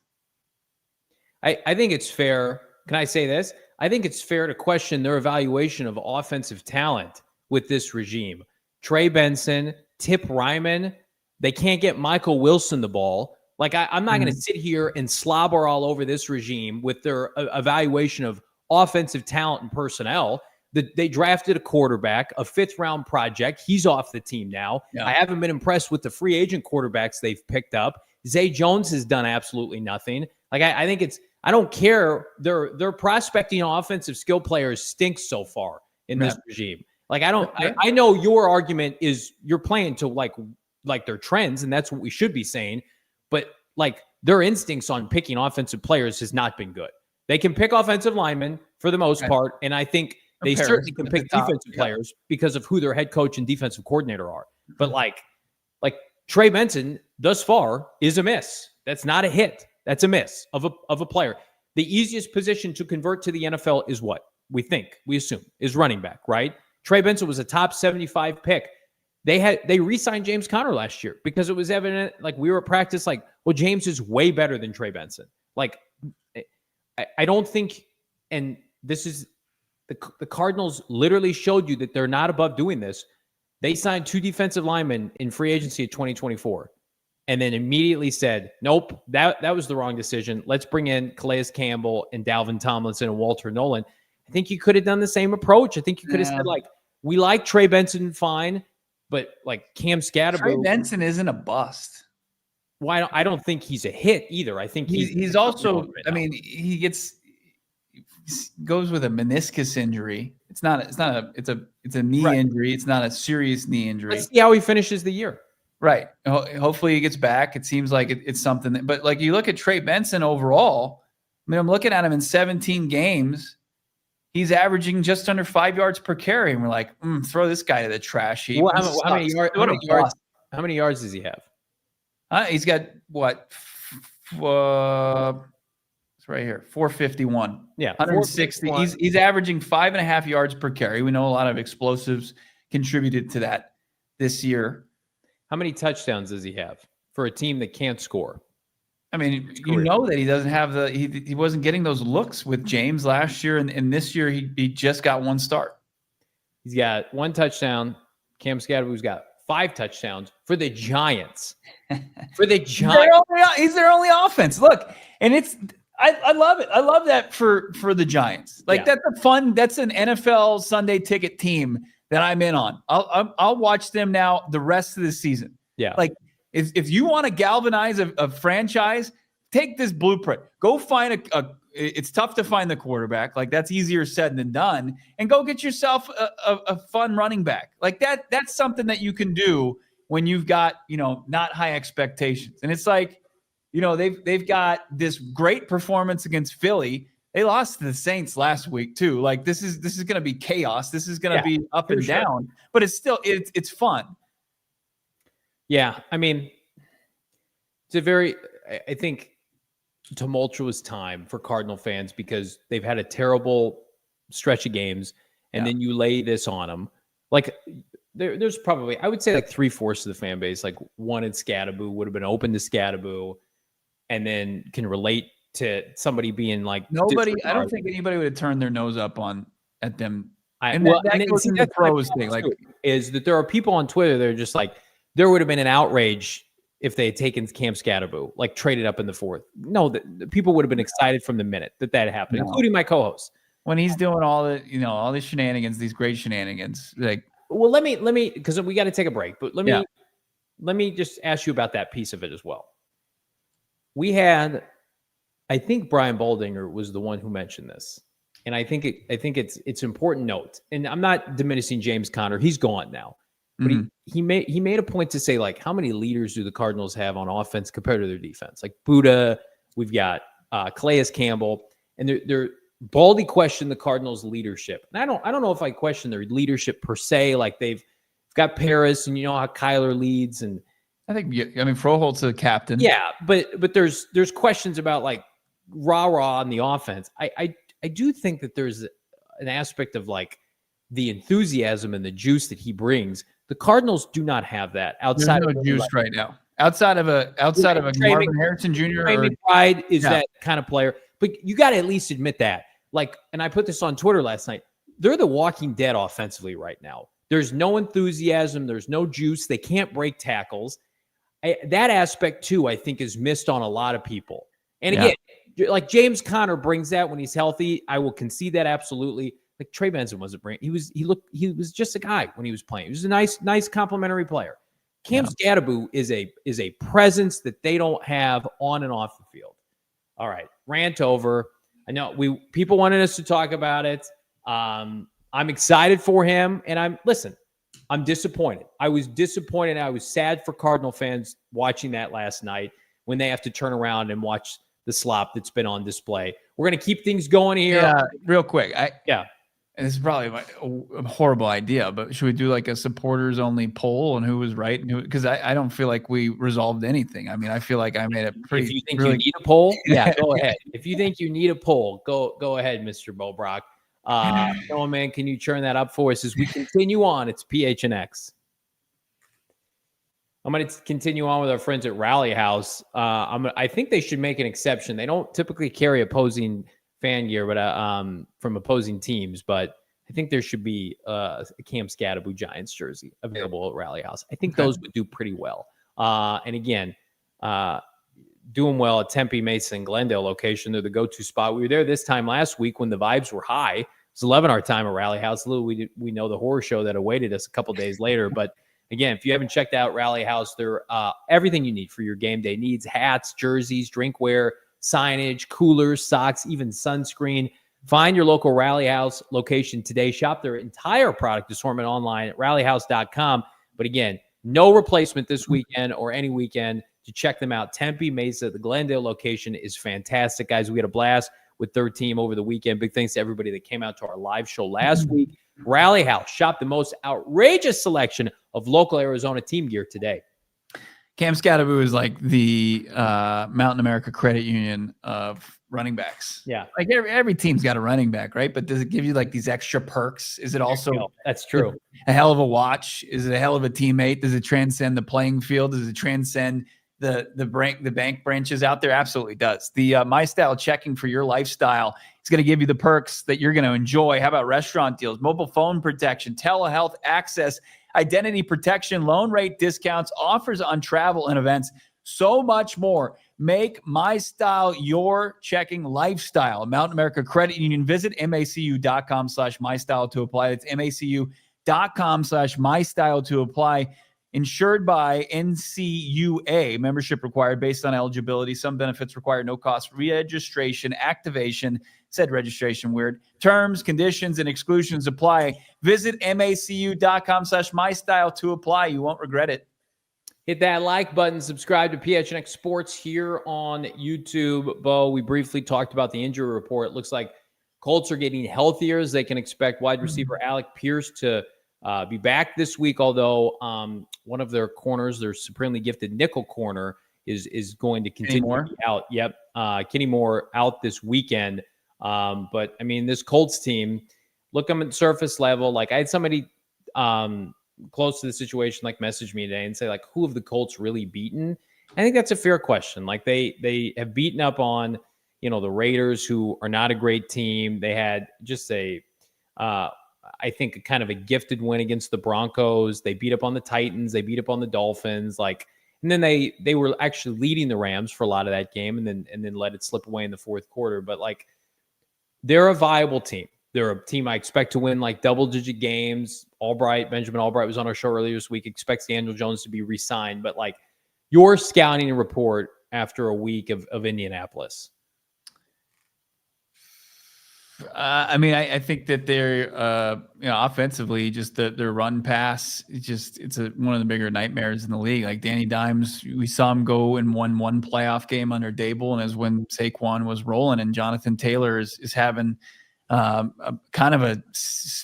B: I think it's fair. Can I say this? I think it's fair to question their evaluation of offensive talent with this regime. Trey Benson, Tip Ryman, they can't get Michael Wilson the ball. Like, I'm not going to sit here and slobber all over this regime with their evaluation of offensive talent and personnel. They drafted a quarterback, a 5th-round project. He's off the team now. Yeah. I haven't been impressed with the free agent quarterbacks they've picked up. Zay Jones has done absolutely nothing. Like, I think I don't care. Their prospecting offensive skill players stinks so far in this regime. Like, I know your argument is you're playing to like their trends, and that's what we should be saying. But like, their instincts on picking offensive players has not been good. They can pick offensive linemen for the most part, and I think they certainly can pick defensive players because of who their head coach and defensive coordinator are. But like Trey Benson thus far is a miss. That's not a hit. That's a miss of a player. The easiest position to convert to the NFL is what we assume is running back, right? Trey Benson was a top 75 pick. They re-signed James Conner last year because it was evident, like, we were at practice, like, well, James is way better than Trey Benson. Like, I don't think, and this is the Cardinals literally showed you that they're not above doing this. They signed 2 defensive linemen in free agency of 2024 and then immediately said, nope, that was the wrong decision. Let's bring in Calais Campbell and Dalvin Tomlinson and Walter Nolan. I think you could have done the same approach. I think you could have said, like, we like Trey Benson fine, but like Cam Skattebo.
A: Trey Benson isn't a bust.
B: Well, I don't think he's a hit either. I think
A: he's also, I mean, he goes with a meniscus injury. It's a knee injury. It's not a serious knee injury.
B: Let's see how he finishes the year.
A: Right. Hopefully he gets back. It seems like it's something but like, you look at Trey Benson overall, I mean, I'm looking at him in 17 games. He's averaging just under 5 yards per carry. And we're like, throw this guy to the trash heap.
B: Well, how many yards does he have?
A: He's got what? It's right here, 451.
B: Yeah,
A: 160. He's averaging 5.5 yards per carry. We know a lot of explosives contributed to that this year.
B: How many touchdowns does he have for a team that can't score?
A: I mean, you know that he doesn't have he wasn't getting those looks with James last year, and this year he just got 1 start.
B: He's got 1 touchdown. Cam Skattebo's got 5 touchdowns for the Giants. For the Giants,
A: he's their only offense. Look, and I love it. I love that for the Giants. Like, that's a fun. That's an NFL Sunday ticket team that I'm in on. I'll watch them now the rest of the season.
B: Yeah,
A: like. If you want to galvanize a franchise, take this blueprint. Go find it's tough to find the quarterback. Like, that's easier said than done. And go get yourself a fun running back. Like, that's something that you can do when you've got, not high expectations. And it's like, they've got this great performance against Philly. They lost to the Saints last week too. Like, this is going to be chaos. This is going to be up and down, but it's still, it's fun.
B: Yeah, I mean, it's a very, I think, tumultuous time for Cardinal fans because they've had a terrible stretch of games, and then you lay this on them. Like, there's probably, I would say, like 3/4 of the fan base, like, wanted Skattebo, would have been open to Skattebo, and then can relate to somebody being like
A: nobody. I don't think anybody would have turned their nose up at them.
B: That goes into the pros thing. Like, is that there are people on Twitter that are just like, there would have been an outrage if they had taken Cam Skattebo, like, traded up in the 4th. No, the people would have been excited from the minute that happened, including my co-host.
A: When he's doing all these shenanigans, these great shenanigans. Like,
B: well, let me, because we got to take a break, but let me just ask you about that piece of it as well. We had, I think Brian Baldinger was the one who mentioned this, and I think it's important note. And I'm not diminishing James Conner; he's gone now. But he made a point to say, like, how many leaders do the Cardinals have on offense compared to their defense? Like Buddha, we've got Calais Campbell. and they're Baldy questioned the Cardinals' leadership. And I don't know if I question their leadership per se. Like they've got Paris, and you know how Kyler leads, and
A: I think Froholt's the captain.
B: Yeah, but there's questions about like rah-rah on the offense. I do think that there's an aspect of like the enthusiasm and the juice that he brings. The Cardinals do not have that outside
A: There's no
B: of
A: juice right now. Outside of a Marvin Harrison Jr.
B: Pride is that kind of player. But you got to at least admit that. Like, and I put this on Twitter last night. They're the walking dead offensively right now. There's no enthusiasm. There's no juice. They can't break tackles. That aspect, too, I think is missed on a lot of people. And again, like James Conner brings that when he's healthy. I will concede that absolutely. Like Trey Benson wasn't bringing. He was just a guy when he was playing. He was a nice complimentary player. Cam Skattebo is a presence that they don't have on and off the field. All right, rant over. I know people wanted us to talk about it. I'm excited for him, and I'm disappointed. I was disappointed. I was sad for Cardinal fans watching that last night when they have to turn around and watch the slop that's been on display. We're going to keep things going here.
A: Yeah, real quick. And this is probably a horrible idea, but should we do like a supporters only poll on who was right and who? Because I don't feel like we resolved anything. I mean, I feel like I made a pretty.
B: If you think you need a poll, go ahead. If you think you need a poll, go ahead, Mr. Bo Brock. No, man, can you churn that up for us as we continue on? It's PHNX. I'm going to continue on with our friends at Rally House. I think they should make an exception. They don't typically carry opposing fan gear, but from opposing teams. But I think there should be a Cam Skattebo Giants jersey available at Rally House. I think those would do pretty well. And again, doing well at Tempe, Mesa, and Glendale location. They're the go-to spot. We were there this time last week when the vibes were high. It was 11 our time at Rally House. Little we know the horror show that awaited us a couple days later. But again, if you haven't checked out Rally House, they're everything you need for your game day needs: hats, jerseys, drinkware, signage, coolers, socks, even sunscreen. Find your local Rally House location today. Shop their entire product assortment online at rallyhouse.com. But again, no replacement this weekend or any weekend to check them out. Tempe, Mesa, the Glendale location is fantastic, guys. We had a blast with their team over the weekend. Big thanks to everybody that came out to our live show last week. Rally House. Shop the most outrageous selection of local Arizona team gear today.
A: Cam Skattebo is like the Mountain America Credit Union of running backs.
B: Yeah.
A: Like every team's got a running back, right? But does it give you like these extra perks? Is it also
B: that's true?
A: A hell of a watch? Is it a hell of a teammate? Does it transcend the playing field? Does it transcend the bank branches out there? Absolutely does. The My Style checking for your lifestyle. It's going to give you the perks that you're going to enjoy. How about restaurant deals, mobile phone protection, telehealth access, identity protection, loan rate discounts, offers on travel and events, so much more. Make My Style your checking lifestyle. Mountain America Credit Union. Visit macu.com/mystyle to apply. It's macu.com/mystyle to apply. Insured by NCUA. Membership required based on eligibility. Some benefits require no cost registration, activation. Said registration weird. Terms, conditions, and exclusions apply. Visit macu.com/mystyle to apply. You won't regret it.
B: Hit that like button. Subscribe to PHNX Sports here on YouTube. Bo, we briefly talked about the injury report. It looks like Colts are getting healthier as they can expect wide receiver Alec Pierce to be back this week, although one of their corners, their supremely gifted nickel corner, is going to continue to be out. Yep. Kenny Moore out this weekend. But, I mean, this Colts team, look them at surface level. Like, I had somebody close to the situation, like, message me today and say, like, who have the Colts really beaten? I think that's a fair question. Like, they have beaten up on, the Raiders, who are not a great team. They had just I think kind of a gifted win against the Broncos. They beat up on the Titans. They beat up on the Dolphins. And then they were actually leading the Rams for a lot of that game, and then let it slip away in the fourth quarter. But they're a viable team. They're a team I expect to win double-digit games. Benjamin Albright was on our show earlier this week. Expects Daniel Jones to be re-signed. But your scouting report after a week of Indianapolis.
A: I think that they're, offensively, just their run pass, it's one of the bigger nightmares in the league. Like Danny Dimes, we saw him go and won one playoff game under Dable, and as when Saquon was rolling, and Jonathan Taylor is having a kind of a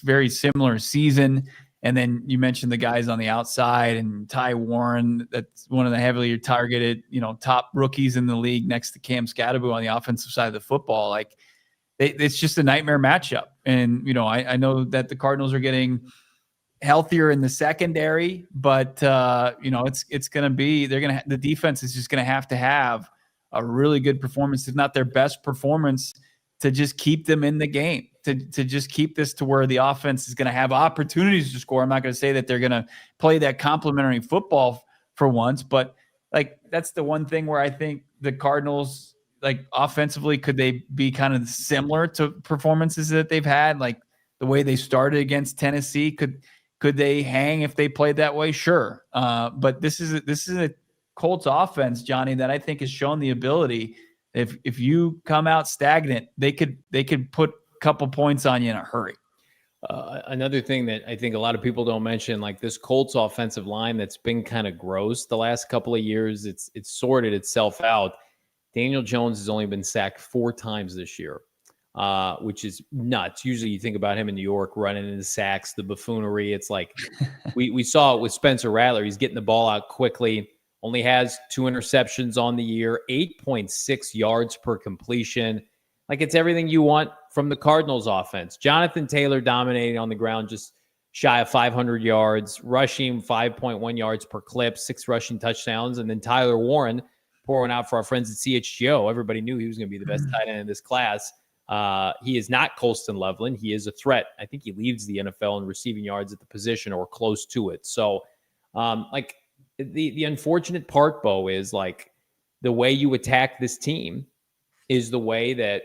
A: very similar season. And then you mentioned the guys on the outside, and Ty Warren, that's one of the heavily targeted, top rookies in the league next to Cam Skattebo on the offensive side of the football. Like, it's just a nightmare matchup. And, I know that the Cardinals are getting healthier in the secondary, but, it's going to be, the defense is just going to have a really good performance, if not their best performance, to just keep them in the game, to just keep this to where the offense is going to have opportunities to score. I'm not going to say that they're going to play that complementary football for once, but like, that's the one thing where I think the Cardinals, like, offensively, could they be kind of similar to performances that they've had, like the way they started against Tennessee? Could they hang if they played that way? Sure. But this is a Colts offense, Johnny, that I think has shown the ability. If you come out stagnant, they could put a couple points on you in a hurry.
B: Another thing that I think a lot of people don't mention, like this Colts offensive line that's been kind of gross the last couple of years, it's sorted itself out. Daniel Jones has only been sacked 4 times this year, which is nuts. Usually you think about him in New York running into sacks, the buffoonery. It's like we saw it with Spencer Rattler. He's getting the ball out quickly, only has 2 interceptions on the year, 8.6 yards per completion. Like, it's everything you want from the Cardinals offense. Jonathan Taylor dominating on the ground, just shy of 500 yards, rushing 5.1 yards per clip, 6 rushing touchdowns. And then Tyler Warren pouring out for our friends at CHGO. Everybody knew he was going to be the best tight end in this class. He is not Colston Loveland. He is a threat. I think he leads the NFL in receiving yards at the position or close to it. So, the unfortunate part, Bo, is like the way you attack this team is the way that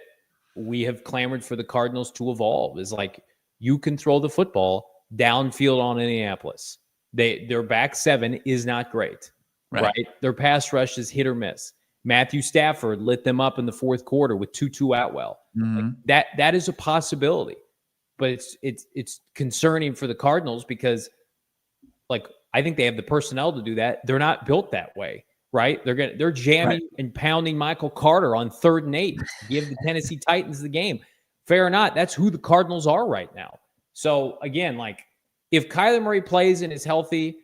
B: we have clamored for the Cardinals to evolve. Is like, you can throw the football downfield on Indianapolis. Their back 7 is not great. Right. Their pass rush is hit or miss. Matthew Stafford lit them up in the fourth quarter with Tutu Atwell.
A: Mm-hmm.
B: Like, that is a possibility, but it's concerning for the Cardinals because, like, I think they have the personnel to do that. They're not built that way, right? They're jamming and pounding Michael Carter on 3rd and 8 to give the Tennessee Titans the game. Fair or not, that's who the Cardinals are right now. So again, like, if Kyler Murray plays and is healthy,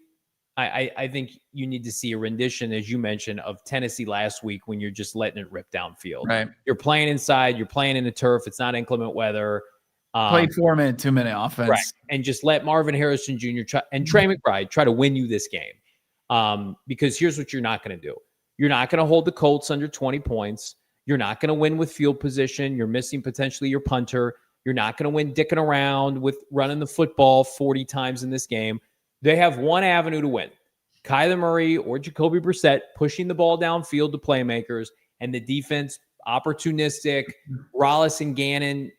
B: I think you need to see a rendition, as you mentioned, of Tennessee last week when you're just letting it rip downfield.
A: Right.
B: You're playing inside. You're playing in the turf. It's not inclement weather.
A: Play 4-minute, 2-minute offense.
B: Right. And just let Marvin Harrison Jr. and Trey McBride try to win you this game. Because here's what you're not going to do. You're not going to hold the Colts under 20 points. You're not going to win with field position. You're missing potentially your punter. You're not going to win dicking around with running the football 40 times in this game. They have one avenue to win. Kyler Murray or Jacoby Brissett pushing the ball downfield to playmakers, and the defense opportunistic. Rollis and Gannon,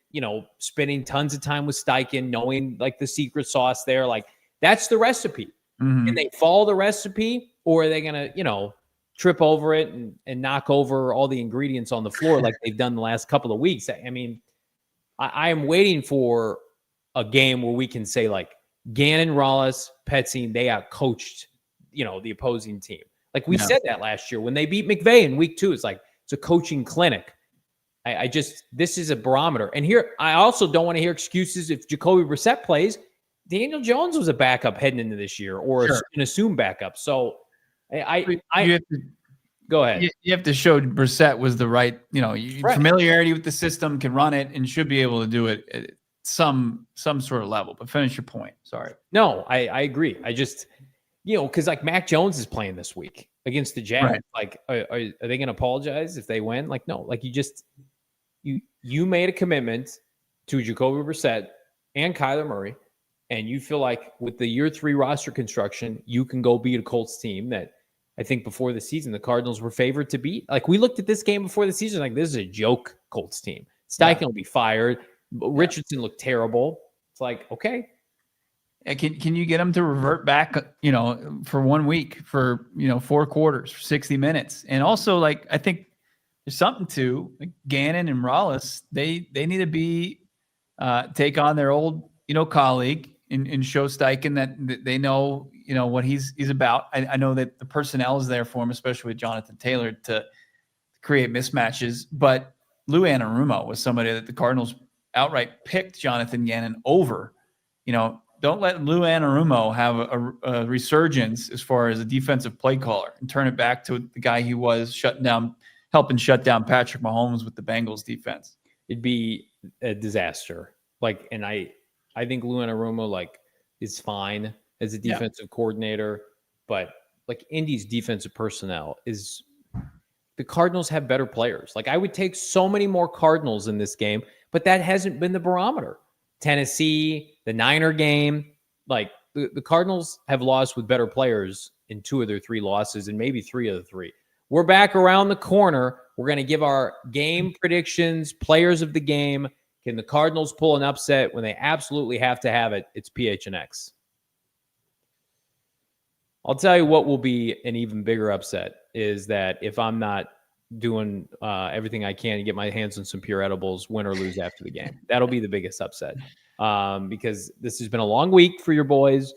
B: spending tons of time with Steichen, knowing like the secret sauce there. Like, that's the recipe.
A: Mm-hmm.
B: Can they follow the recipe, or are they going to, trip over it and knock over all the ingredients on the floor like they've done the last couple of weeks? I mean, I am waiting for a game where we can say, like, Gannon, Rollis, Petzing, they outcoached, the opposing team. Like we said that last year when they beat McVay in week 2. It's like, it's a coaching clinic. This is a barometer. And here, I also don't want to hear excuses if Jacoby Brissett plays. Daniel Jones was a backup heading into this year, or an assumed backup. So go ahead.
A: You have to show Brissett was the right, familiarity with the system, can run it, and should be able to do it at some sort of level. But finish your point. Sorry.
B: No, I agree. I just, because like Mac Jones is playing this week against the Jags.
A: Right.
B: Like, are they going to apologize if they win? Like, no. Like, you made a commitment to Jacoby Brissett and Kyler Murray, and you feel like with the year 3 roster construction, you can go beat a Colts team that I think before the season, the Cardinals were favored to beat. Like, we looked at this game before the season, like, this is a joke Colts team. Steichen will be fired. Richardson looked terrible. It's like, okay.
A: Can you get them to revert back, for 1 week, for, 4 quarters, for 60 minutes? And also, like, I think there's something to, like, Gannon and Rollis. They need to be take on their old, colleague in Joe Steichen that they know, what he's about. I know that the personnel is there for him, especially with Jonathan Taylor, to create mismatches. But Lou Anarumo was somebody that the Cardinals outright picked Jonathan Gannon over. Don't let Lou Anarumo have a resurgence as far as a defensive play caller and turn it back to the guy he was helping shut down Patrick Mahomes with the Bengals defense.
B: It'd be a disaster. And I think Lou Anarumo is fine as a defensive coordinator, but Indy's defensive personnel is the Cardinals have better players. I would take so many more Cardinals in this game, but that hasn't been the barometer. Tennessee, the Niner game, the Cardinals have lost with better players in 2 of their 3 losses and maybe 3 of the 3. We're back around the corner. We're going to give our game predictions, players of the game. Can the Cardinals pull an upset when they absolutely have to have it? It's PHNX. I'll tell you what will be an even bigger upset is that if I'm not doing everything I can to get my hands on some pure edibles, win or lose after the game. That'll be the biggest upset because this has been a long week for your boys.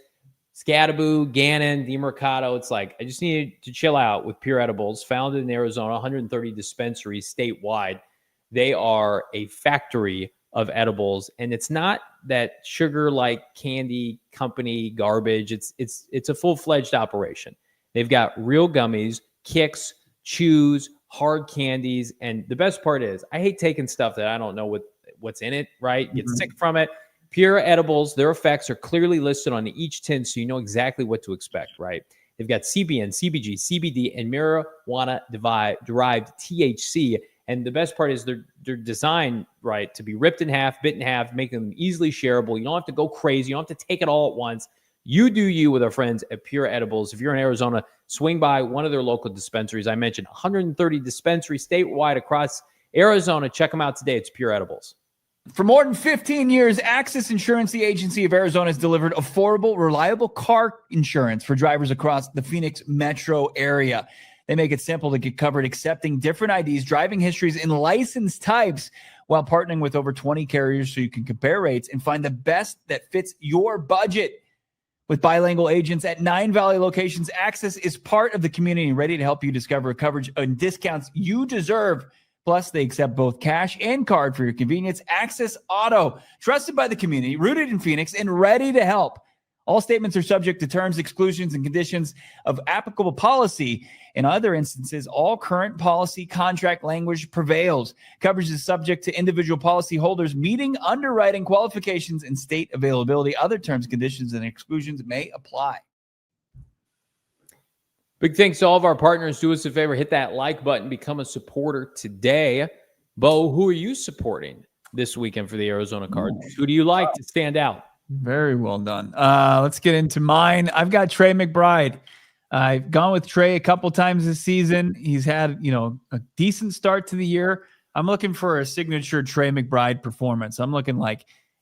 B: Skattebo, Gannon, DeMercado. It's I just needed to chill out with pure edibles. Founded in Arizona, 130 dispensaries statewide. They are a factory of edibles, and it's not that sugar-like candy company garbage. It's a full-fledged operation. They've got real gummies, kicks, chews, hard candies, and the best part is I hate taking stuff that I don't know what's in it, right? Get sick from it. Pure edibles, their effects are clearly listed on each tin, so you know exactly what to expect, right? They've got CBN, CBG, CBD, and marijuana-derived THC. And the best part is they're designed, right, to be ripped in half, bit in half, make them easily shareable. You don't have to go crazy. You don't have to take it all at once. You do you with our friends at Pure Edibles. If you're in Arizona, swing by one of their local dispensaries. I mentioned 130 dispensaries statewide across Arizona. Check them out today. It's Pure Edibles.
A: For more than 15 years, Access Insurance, the agency of Arizona, has delivered affordable, reliable car insurance for drivers across the Phoenix metro area. They make it simple to get covered, accepting different IDs, driving histories, and license types while partnering with over 20 carriers so you can compare rates and find the best that fits your budget. With bilingual agents at 9 Valley locations, Access is part of the community ready to help you discover coverage and discounts you deserve. Plus, they accept both cash and card for your convenience. Access Auto, trusted by the community, rooted in Phoenix, and ready to help. All statements are subject to terms, exclusions, and conditions of applicable policy. In other instances, all current policy contract language prevails. Coverage is subject to individual policy holders meeting underwriting qualifications and state availability. Other terms, conditions, and exclusions may apply.
B: Big thanks to all of our partners. Do us a favor, hit that like button, become a supporter today. Bo, who are you supporting this weekend for the Arizona Cardinals? Who do you like to stand out?
A: Very well done. Let's get into mine. I've got Trey McBride. I've gone with Trey a couple times this season. He's had, a decent start to the year. I'm looking for a signature Trey McBride performance. I'm looking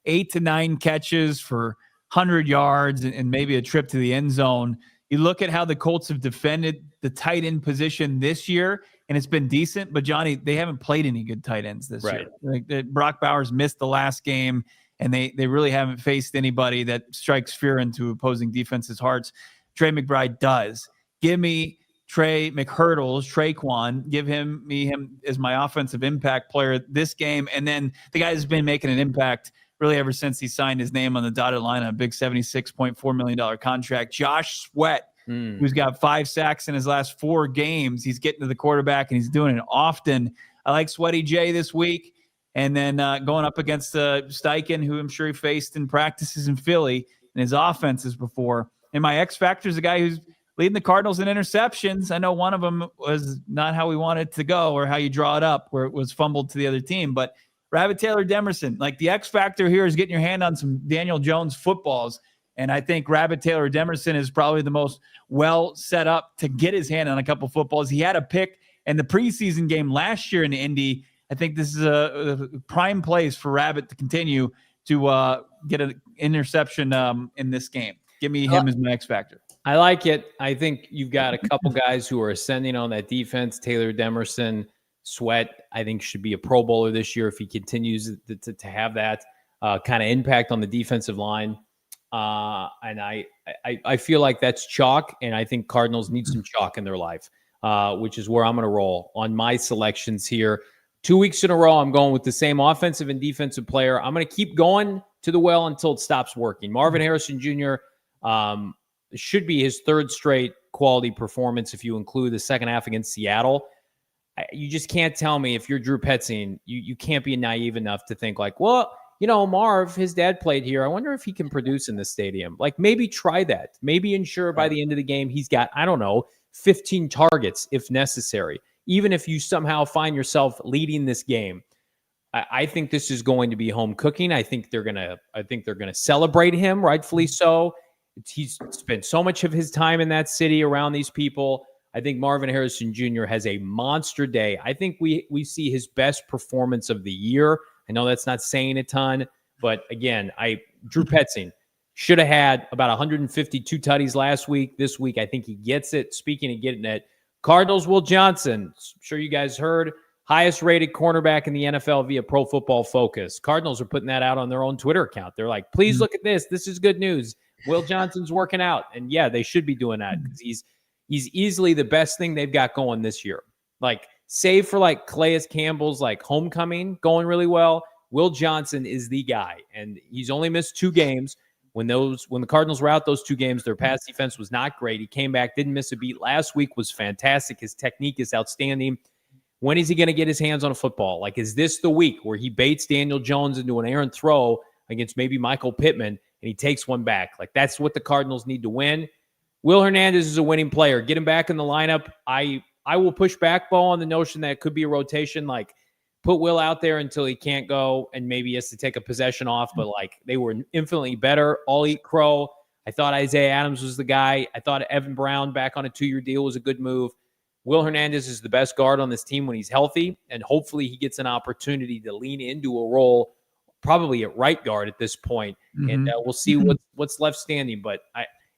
A: 8 to 9 catches for 100 yards and maybe a trip to the end zone. You look at how the Colts have defended the tight end position this year, and it's been decent. But, Johnny, they haven't played any good tight ends this year. Brock Bowers missed the last game, and they really haven't faced anybody that strikes fear into opposing defenses' hearts. Trey McBride does. Give me Trey McHurdles, Traquan. Give me him as my offensive impact player this game. And then the guy has been making an impact really ever since he signed his name on the dotted line on a big $76.4 million contract. Josh Sweat, who's got 5 sacks in his last 4 games. He's getting to the quarterback, and he's doing it often. I like Sweaty J this week. And then going up against Steichen, who I'm sure he faced in practices in Philly and his offenses before. And my X Factor is a guy who's leading the Cardinals in interceptions. I know one of them was not how we wanted it to go or how you draw it up, where it was fumbled to the other team. But Rabbit Taylor Demerson, the X Factor here is getting your hand on some Daniel Jones footballs. And I think Rabbit Taylor Demerson is probably the most well set up to get his hand on a couple footballs. He had a pick in the preseason game last year in Indy. I think this is a prime place for Rabbit to continue to get an interception in this game. Give me him as my X Factor.
B: I like it. I think you've got a couple guys who are ascending on that defense. Taylor Demerson, Sweat, I think should be a Pro Bowler this year if he continues to have that. kind of impact on the defensive line. And I feel like that's chalk, and I think Cardinals need some chalk in their life, which is where I'm going to roll on my selections here. 2 weeks in a row, I'm going with the same offensive and defensive player. I'm going to keep going to the well until it stops working. Marvin Harrison Jr. Should be his third straight quality performance if you include the second half against Seattle. You just can't tell me, if you're Drew Petzing, you can't be naive enough to think like, well, Marv, his dad played here. I wonder if he can produce in this stadium. Like, maybe try that. Maybe ensure by the end of the game he's got, 15 targets if necessary. Even if you somehow find yourself leading this game, I think this is going to be home cooking. I think they're gonna celebrate him, rightfully so. He's spent so much of his time in that city around these people. I think Marvin Harrison Jr. has a monster day. I think we see his best performance of the year. I know that's not saying a ton, but again, Drew Petzing should have had about 152 tutties last week. This week, I think he gets it. Speaking of getting it, Cardinals, Will Johnson, I'm sure you guys heard, highest rated cornerback in the NFL via Pro Football Focus. Cardinals are putting that out on their own Twitter account. They're like, please look at this. This is good news. Will Johnson's working out. And yeah, they should be doing that because he's easily the best thing they've got going this year. Like, save for like Calais Campbell's like homecoming going really well, Will Johnson is the guy. And he's only missed 2 games. When the Cardinals were out those 2 games, their pass defense was not great. He came back, didn't miss a beat. Last week was fantastic. His technique is outstanding. When is he going to get his hands on a football? Like, is this the week where he baits Daniel Jones into an errant throw against maybe Michael Pittman and he takes one back? Like, that's what the Cardinals need to win. Will Hernandez is a winning player. Get him back in the lineup. I will push back, Bo, on the notion that it could be a rotation. Like, put Will out there until he can't go, and maybe he has to take a possession off. But, like, they were infinitely better. All eat crow. I thought Isaiah Adams was the guy. I thought Evan Brown back on a 2-year deal was a good move. Will Hernandez is the best guard on this team when he's healthy, and hopefully he gets an opportunity to lean into a role, probably at right guard at this point. And we'll see what's left standing. But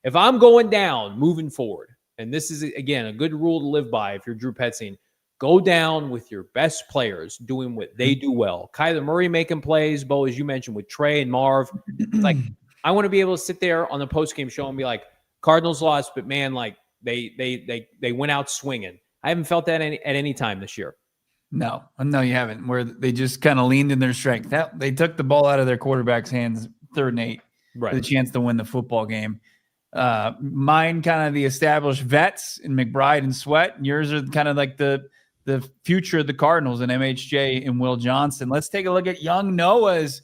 B: if I'm going down moving forward, and this is, again, a good rule to live by if you're Drew Petzing, go down with your best players doing what they do well. Kyler Murray making plays, Bo, as you mentioned, with Trey and Marv. Like, I want to be able to sit there on the postgame show and be like, Cardinals lost, but man, like, they went out swinging. I haven't felt that at any time this year.
A: No, you haven't. Where they just kind of leaned in their strength. They took the ball out of their quarterback's hands, 3rd and 8,
B: right,
A: for the chance to win the football game. Mine kind of the established vets in McBride and Sweat. And yours are kind of like the future of the Cardinals in MHJ and Will Johnson. Let's take a look at young Noah's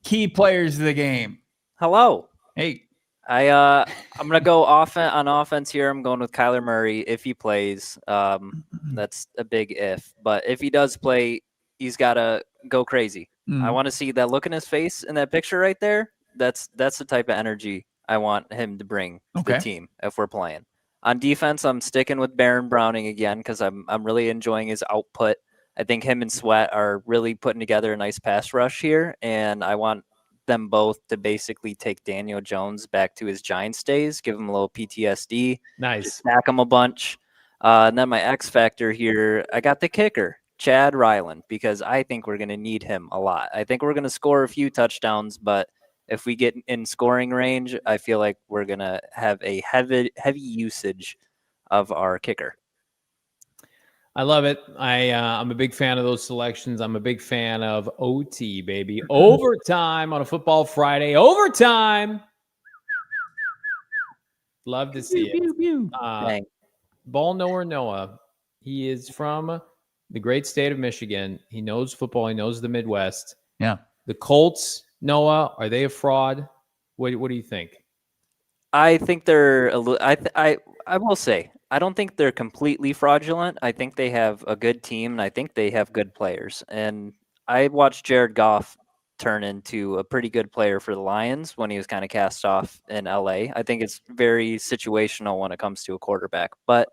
A: key players of the game.
D: Hello.
A: Hey.
D: I'm gonna go on offense here. I'm going with Kyler Murray if he plays. That's a big if, but if he does play, he's gotta go crazy. I want to see that look in his face in that picture right there. That's the type of energy I want him to bring to the team if we're playing. On defense, I'm sticking with Baron Browning again because I'm really enjoying his output. I think him and Sweat are really putting together a nice pass rush here, and I want them both to basically take Daniel Jones back to his Giants days, give him a little PTSD,
B: nice,
D: stack him a bunch. And then my X factor here, I got the kicker, Chad Ryland, because I think we're going to need him a lot. I think we're going to score a few touchdowns, but if we get in scoring range, I feel like we're going to have a heavy usage of our kicker.
B: I love it. I'm a big fan of those selections. I'm a big fan of OT, baby. Overtime on a football Friday. Overtime. Love to see it. Ball knower Noah. He is from the great state of Michigan. He knows football. He knows the Midwest.
A: Yeah.
B: The Colts, Noah, are they a fraud? What do you think?
D: I think they're a little. I will say, I don't think they're completely fraudulent. I think they have a good team, and I think they have good players. And I watched Jared Goff turn into a pretty good player for the Lions when he was kind of cast off in LA. I think it's very situational when it comes to a quarterback. But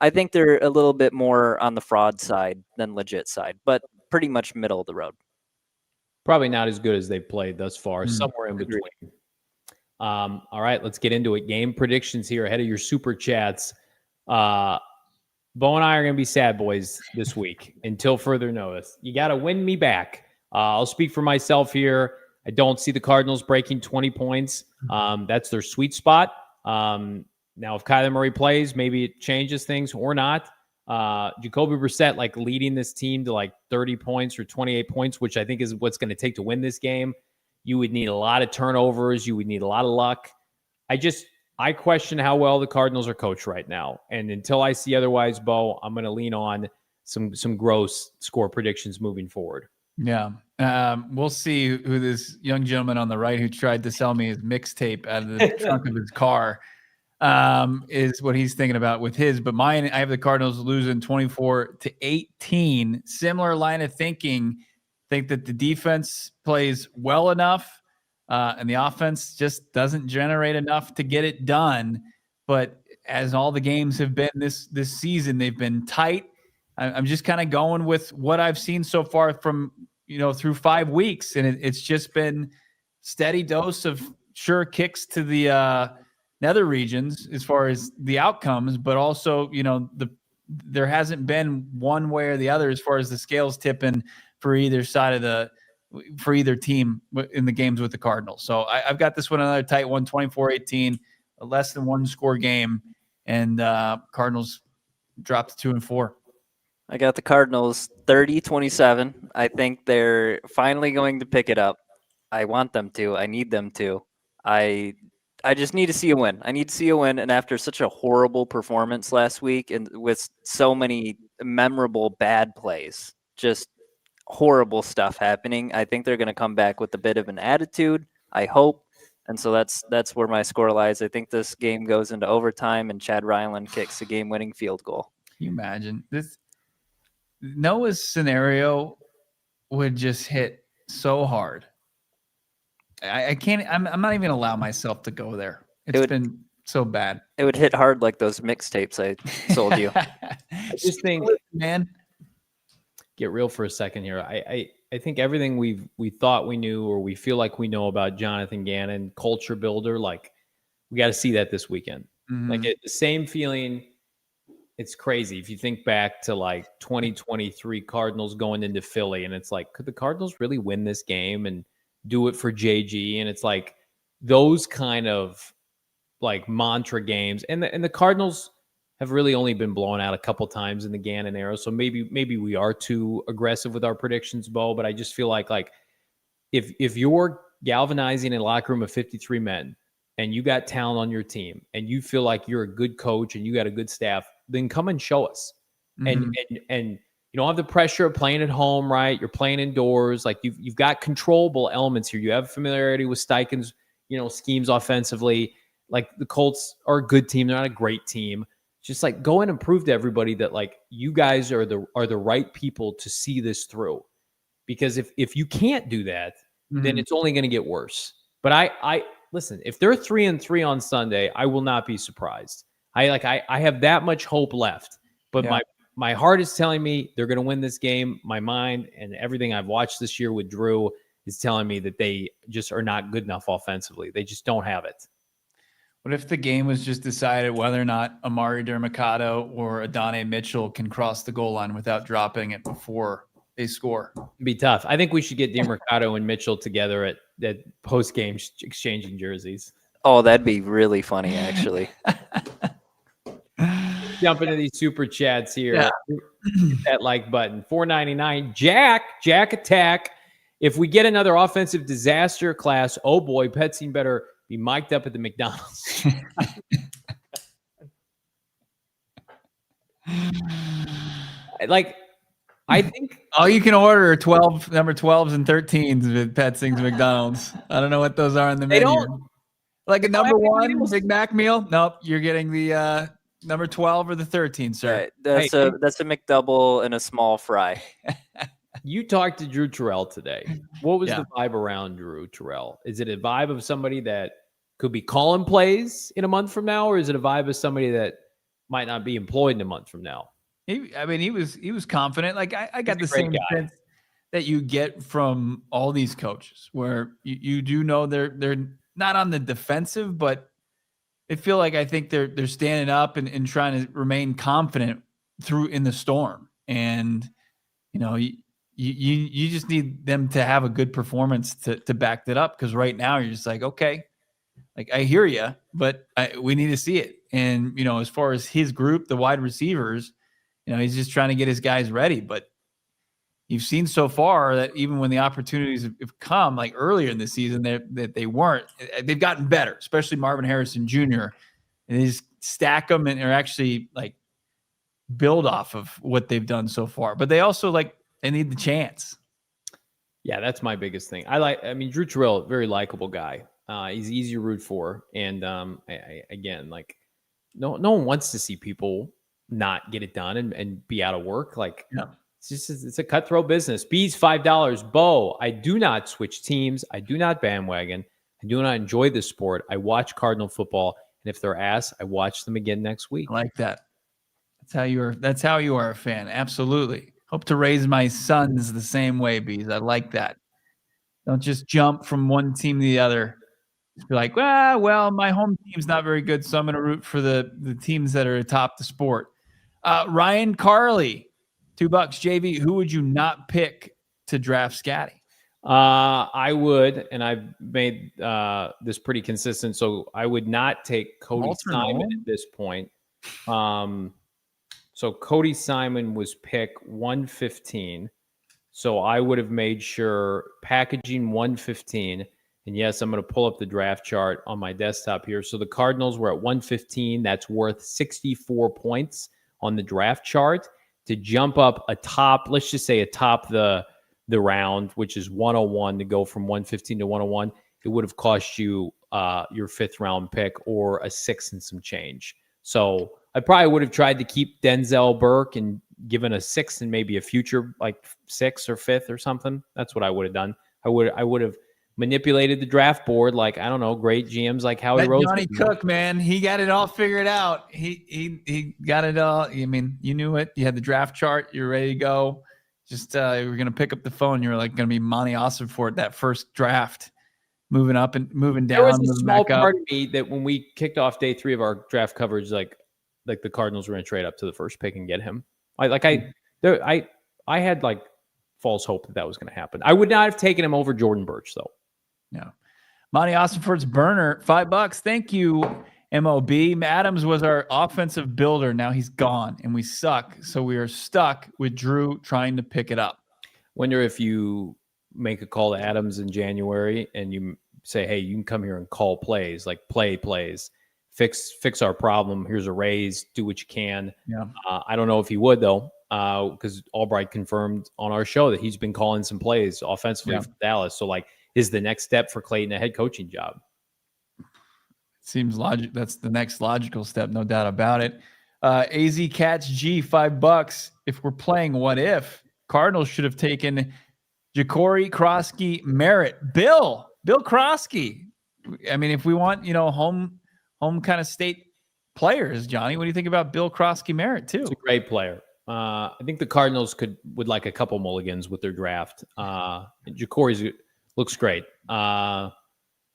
D: I think they're a little bit more on the fraud side than legit side, but pretty much middle of the road.
B: Probably not as good as they've played thus far, somewhere in between. All right, let's get into it. Game predictions here ahead of your super chats. Bo and I are going to be sad boys this week until further notice. You got to win me back. I'll speak for myself here. I don't see the Cardinals breaking 20 points. That's their sweet spot. Now, if Kyler Murray plays, maybe it changes things or not. Jacoby Brissett, like leading this team to like 30 points or 28 points, which I think is what's going to take to win this game. You would need a lot of turnovers. You would need a lot of luck. I question how well the Cardinals are coached right now. And until I see otherwise, Bo, I'm going to lean on some gross score predictions moving forward.
A: Yeah. We'll see who this young gentleman on the right who tried to sell me his mixtape out of the trunk of his car is what he's thinking about with his. But mine, I have the Cardinals losing 24-18. Similar line of thinking. Think that the defense plays well enough and the offense just doesn't generate enough to get it done. But as all the games have been this season, they've been tight. I'm just kind of going with what I've seen so far from, through 5 weeks. And it's just been steady dose of sure kicks to the nether regions as far as the outcomes, but also, there hasn't been one way or the other as far as the scales tipping for either side for either team in the games with the Cardinals. So I've got this one another tight one, 24-18, a less than one score game, and Cardinals dropped to 2-4.
D: I got the Cardinals 30-27. I think they're finally going to pick it up. I want them to. I need them to. I just need to see a win. I need to see a win. And after such a horrible performance last week and with so many memorable bad plays, just horrible stuff happening, I think they're going to come back with a bit of an attitude, I hope. And so that's where my score lies. I think this game goes into overtime and Chad Ryland kicks a game-winning field goal.
A: Can you imagine this? Noah's scenario would just hit so hard. I can't. I'm not even allow myself to go there. It's been so bad.
D: It would hit hard like those mixtapes I sold you.
B: I just think,
A: man,
B: get real for a second here. I think everything we thought we knew or we feel like we know about Jonathan Gannon, culture builder, like we got to see that this weekend.
A: Mm-hmm.
B: Like the same feeling. It's crazy. If you think back to like 2023 Cardinals going into Philly, and it's like, could the Cardinals really win this game and do it for JG? And it's like those kind of like mantra games. And the Cardinals have really only been blown out a couple times in the Gannon era. So maybe we are too aggressive with our predictions, Bo. But I just feel like if you're galvanizing a locker room of 53 men and you got talent on your team and you feel like you're a good coach and you got a good staff, then come and show us. Mm-hmm. And you don't have the pressure of playing at home, right? You're playing indoors. Like you've got controllable elements here. You have familiarity with Steichen's, schemes offensively. Like the Colts are a good team. They're not a great team. Just like go in and prove to everybody that like you guys are the right people to see this through. Because if you can't do that, mm-hmm. then it's only going to get worse. But I listen, if they're 3-3 on Sunday, I will not be surprised. I have that much hope left, but my heart is telling me they're going to win this game. My mind and everything I've watched this year with Drew is telling me that they just are not good enough offensively. They just don't have it.
A: What if the game was just decided whether or not Amari Dermacado or Adonai Mitchell can cross the goal line without dropping it before they score?
B: It'd be tough. I think we should get Dermacado and Mitchell together at post-game exchanging jerseys.
D: Oh, that'd be really funny, actually.
B: Jump into these super chats here. Yeah. Hit that like button. $4.99. Jack attack. If we get another offensive disaster class, oh boy, Petzing better be mic'd up at the McDonald's. I think
A: all you can order are number 12s and 13s at Petzing's McDonald's. I don't know what those are in the menu. Like a number one Big Mac meal? Nope, you're getting the number 12 or the 13, sir.
D: Right. That's a McDouble and a small fry.
B: You talked to Drew Terrell today. What was the vibe around Drew Terrell? Is it a vibe of somebody that could be calling plays in a month from now, or is it a vibe of somebody that might not be employed in a month from now?
A: He was confident. Like I got the same sense that you get from all these coaches, where you do know they're not on the defensive, but I feel like I think they're standing up and trying to remain confident in the storm. And you just need them to have a good performance to back that up. Because right now you're just like, okay, like I hear you, but we need to see it. And as far as his group, the wide receivers, he's just trying to get his guys ready. But you've seen so far that even when the opportunities have come, like earlier in the season, that they weren't. They've gotten better, especially Marvin Harrison Jr. And they just stack them and are actually like build off of what they've done so far. But they also they need the chance.
B: Yeah, that's my biggest thing. I mean, Drew Terrell, very likable guy. He's easy to root for. And again, like no one wants to see people not get it done and be out of work. Like,
A: yeah.
B: It's a cutthroat business. Bees $5. Bo, I do not switch teams. I do not bandwagon. I do not enjoy this sport. I watch Cardinal football, and if they're ass, I watch them again next week.
A: I like that. That's how you are a fan. Absolutely. Hope to raise my sons the same way, Bees. I like that. Don't just jump from one team to the other. Just be like, well, my home team's not very good, so I'm going to root for the teams that are atop the sport. Ryan Carley. $2, JV. Who would you not pick to draft Scatty?
B: I would, and I've made this pretty consistent. So I would not take Cody Simon at this point. So Cody Simon was pick 115. So I would have made sure packaging 115. And yes, I'm going to pull up the draft chart on my desktop here. So the Cardinals were at 115. That's worth 64 points on the draft chart. To jump up let's just say atop the round, which is 101, to go from 115 to 101, it would have cost you your 5th round pick or a 6 and some change. So I probably would have tried to keep Denzel Burke and given a 6 and maybe a future like 6th or 5th or something. That's what I would have done. I would have manipulated the draft board like, I don't know, great GMs like Howie Roseman.
A: Johnny Cook, man, he got it all figured out. He got it all. I mean, you knew it. You had the draft chart. You're ready to go. Just you were going to pick up the phone. You were like going to be Monty Ossenfort that first draft, moving up and moving down.
B: There was a small part of me that when we kicked off day 3 of our draft coverage, like the Cardinals were going to trade up to the first pick and get him. I had like false hope that was going to happen. I would not have taken him over Jordan Birch though.
A: No. Monty Ossenfort's burner, $5. Thank you, MOB. Adams was our offensive builder. Now he's gone and we suck. So we are stuck with Drew trying to pick it up.
B: Wonder if you make a call to Adams in January and you say, hey, you can come here and call plays, like play plays, fix our problem. Here's a raise, do what you can.
A: Yeah.
B: I don't know if he would though, because Albright confirmed on our show that he's been calling some plays offensively for Dallas. So like, is the next step for Clayton a head coaching job?
A: Seems logic. That's the next logical step, no doubt about it. AZ Cats G, $5. If we're playing what if, Cardinals should have taken Jacory Krosky Merritt. Bill Krosky. I mean, if we want, home kind of state players, Johnny, what do you think about Bill Krosky Merritt too?
B: It's a great player. I think the Cardinals would like a couple mulligans with their draft. Jacory's looks great. I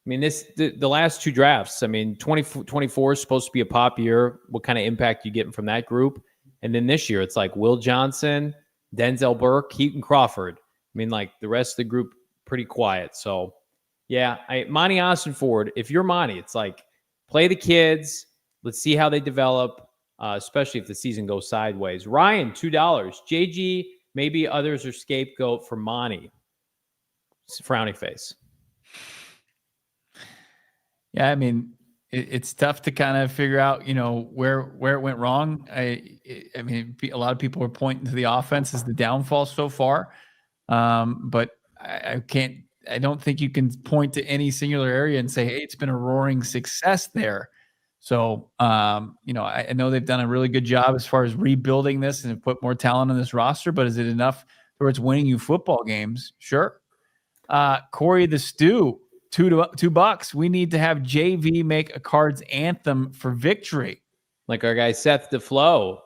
B: mean, the last 2 drafts, I mean, 24 is supposed to be a pop year. What kind of impact you getting from that group? And then this year, it's like Will Johnson, Denzel Burke, Keaton Crawford. I mean, like the rest of the group, pretty quiet. So, yeah, Monty Ossenfort, if you're Monty, it's like play the kids. Let's see how they develop, especially if the season goes sideways. Ryan, $2. JG, maybe others are scapegoat for Monty. Frowny face.
A: Yeah, I mean, it's tough to kind of figure out, where it went wrong. I mean, a lot of people are pointing to the offense as the downfall so far, but I don't think you can point to any singular area and say, hey, it's been a roaring success there. So, I know they've done a really good job as far as rebuilding this and have put more talent on this roster, but is it enough where it's winning you football games? Sure. Corey the Stew, $2. We need to have JV make a Cards anthem for victory.
B: Like our guy Seth DeFlo,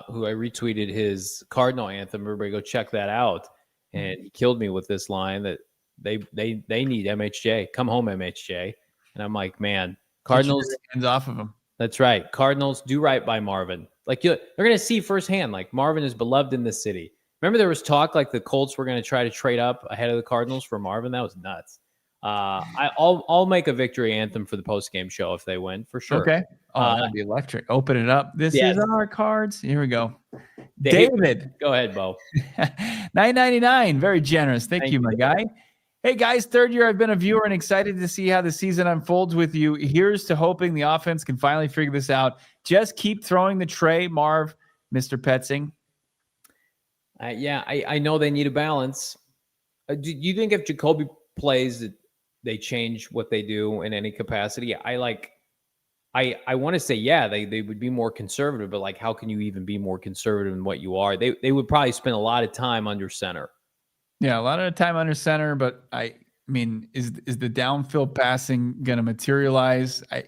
B: who I retweeted his Cardinal anthem. Everybody go check that out. And he killed me with this line that they need MHJ. Come home, MHJ. And I'm like, man, Cardinals
A: hands off of him.
B: That's right. Cardinals do right by Marvin. Like they're going to see firsthand, like Marvin is beloved in the city. Remember there was talk like the Colts were going to try to trade up ahead of the Cardinals for Marvin? That was nuts. I'll make a victory anthem for the post-game show if they win, for sure.
A: Okay. Oh, that'd be electric. Open it up. This is our cards. Here we go. David.
B: Go ahead, Bo.
A: $9.99. Very generous. Thank you, my guy. Hey, guys, third year I've been a viewer and excited to see how the season unfolds with you. Here's to hoping the offense can finally figure this out. Just keep throwing the tray, Marv, Mr. Petzing.
B: I know they need a balance. Do you think if Jacoby plays that they change what they do in any capacity? I want to say, they would be more conservative, but like, how can you even be more conservative than what you are? They would probably spend a lot of time under center. Yeah, a lot of time under center, but I mean, is the downfield passing going to materialize? I'm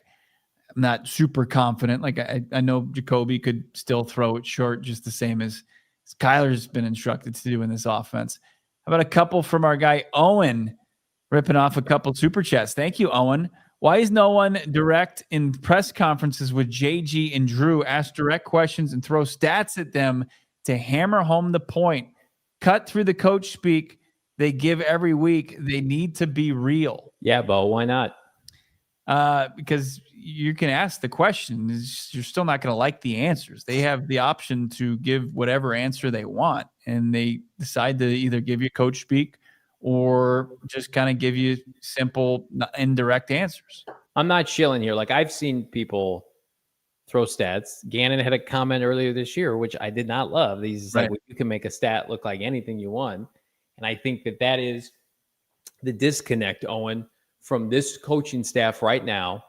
B: not super confident. Like I know Jacoby could still throw it short just the same as Kyler's been instructed to do in this offense. How about a couple from our guy Owen, ripping off a couple super chats? Thank you, Owen. Why is no one direct in press conferences with JG and Drew? Ask direct questions and throw stats at them to hammer home the point. Cut through the coach speak they give every week. They need to be real. Yeah, Bo, why not? Because you can ask the question. You're still not going to like the answers. They have the option to give whatever answer they want, and they decide to either give you coach speak or just kind of give you simple, indirect answers. I'm not shilling here. Like, I've seen people throw stats. Gannon had a comment earlier this year, which I did not love. He's like, well, you can make a stat look like anything you want. And I think that is the disconnect, Owen, from this coaching staff right now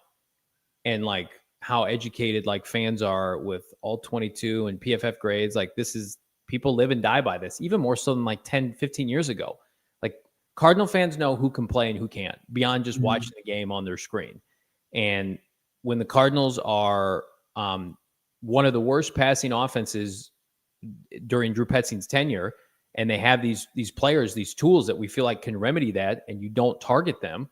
B: and like how educated like fans are with all 22 and PFF grades. Like, this is, people live and die by this, even more so than like 10, 15 years ago. Like, Cardinal fans know who can play and who can't beyond just watching the game on their screen. And when the Cardinals are one of the worst passing offenses during Drew Petzing's tenure, and they have these players, these tools that we feel like can remedy that, and you don't target them.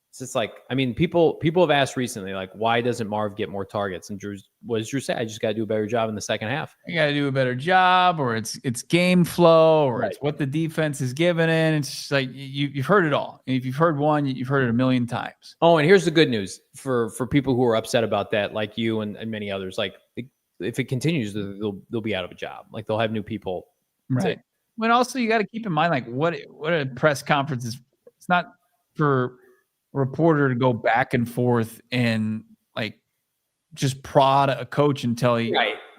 B: It's just like, I mean, people have asked recently, like, why doesn't Marv get more targets? And what does Drew say? I just got to do a better job in the second half. You got to do a better job, or it's game flow, or it's what the defense is giving in. It's just like you've heard it all. And if you've heard one, you've heard it a million times. Oh, and here's the good news for people who are upset about that, like you and many others. Like, if it continues, they'll be out of a job. Like, they'll have new people. Right. But also, you got to keep in mind, like, what a press conference is. It's not for a reporter to go back and forth and like just prod a coach until he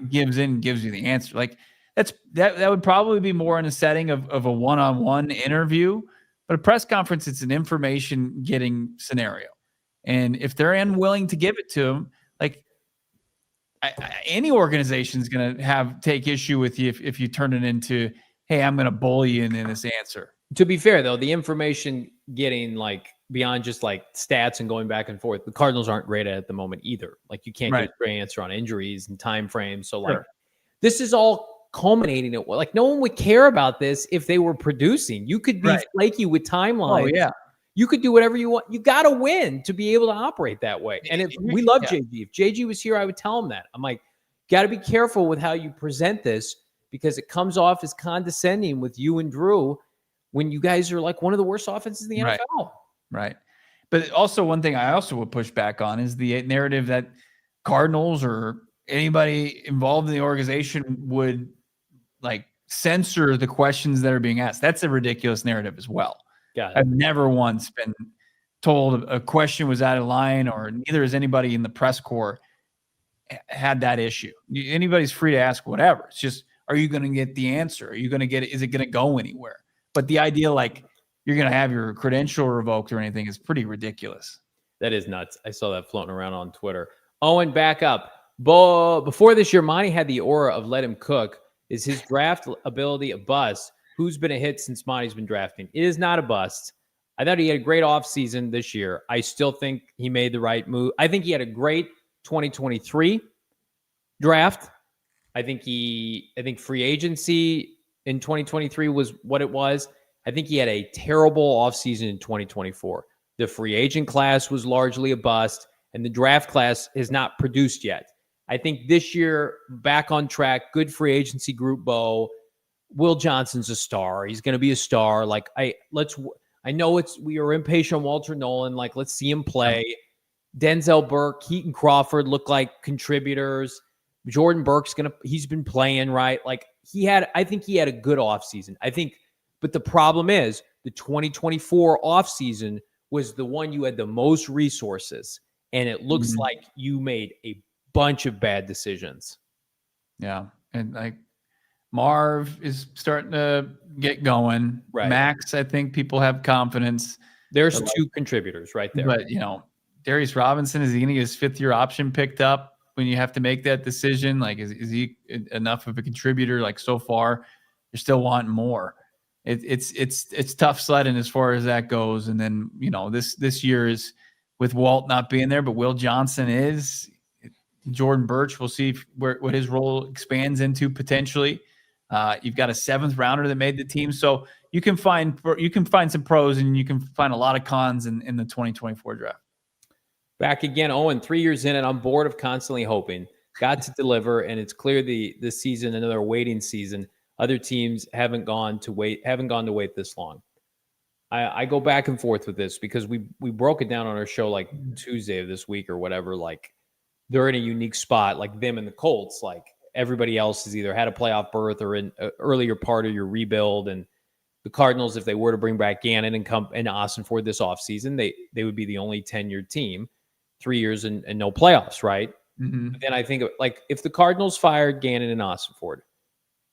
B: gives you the answer. Like, that would probably be more in a setting of a one-on-one interview, but a press conference, it's an information getting scenario. And if they're unwilling to give it to him, like, any organization is going to take issue with you if you turn it into, hey, I'm going to bully you in this answer. To be fair, though, the information getting like beyond just like stats and going back and forth, the Cardinals aren't great at the moment either. Like, you can't get a straight answer on injuries and time frames. So like, this is all culminating at like, no one would care about this if they were producing. You could be flaky with timelines. Oh yeah. You could do whatever you want. You got to win to be able to operate that way. And if we love JG, if JG was here, I would tell him that. I'm like, got to be careful with how you present this, because it comes off as condescending with you and Drew when you guys are like one of the worst offenses in the NFL. Right. But also, one thing I also would push back on is the narrative that Cardinals or anybody involved in the organization would like censor the questions that are being asked. That's a ridiculous narrative as well. I've never once been told a question was out of line, or neither has anybody in the press corps had that issue. Anybody's free to ask whatever. It's just, are you going to get the answer? Are you going to get it? Is it going to go anywhere? But the idea like you're going to have your credential revoked or anything is pretty ridiculous. That is nuts. I saw that floating around on Twitter. Owen, back up. Before this year, Monty had the aura of let him cook. Is his draft ability a bust? Who's been a hit since Monty's been drafting? It is not a bust. I thought he had a great offseason this year. I still think he made the right move. I think he had a great 2023 draft. I think free agency in 2023 was what it was. I think he had a terrible offseason in 2024. The free agent class was largely a bust, and the draft class has not produced yet. I think this year, back on track, good free agency group, Bo. Will Johnson's a star. He's going to be a star. Like I know we are impatient on Walter Nolan. Like, let's see him play. Denzel Burke, Keaton Crawford look like contributors. Jordan Burke's he's been playing, right? Like I think he had a good offseason. But the problem is the 2024 offseason was the one you had the most resources. And it looks like you made a bunch of bad decisions.
A: Yeah. And like Marv is starting to get going.
B: Right.
A: Max, I think people have confidence.
B: There's two contributors right there.
A: But, Darius Robinson, is he going to get his 5th-year option picked up when you have to make that decision? Like, is he enough of a contributor? Like, so far, you're still wanting more. It's tough sledding as far as that goes. And then, this year is with Walt not being there, but Will Johnson is. Jordan Birch, we'll see what his role expands into potentially. You've got a 7th rounder that made the team. So you can find some pros and you can find a lot of cons in the 2024 draft.
B: Back again, Owen, 3 years in, and I'm bored of constantly hoping. Got to deliver, and it's clear this season, another waiting season. Other teams haven't gone to wait this long. I go back and forth with this because we broke it down on our show like Tuesday of this week or whatever. Like, they're in a unique spot, like them and the Colts. Like, everybody else has either had a playoff berth or in an earlier part of your rebuild. And the Cardinals, if they were to bring back Gannon and Austin Ford this offseason, they would be the only tenured team. 3 years and no playoffs, right? Mm-hmm. But then I think, like, if the Cardinals fired Gannon and Austin Ford,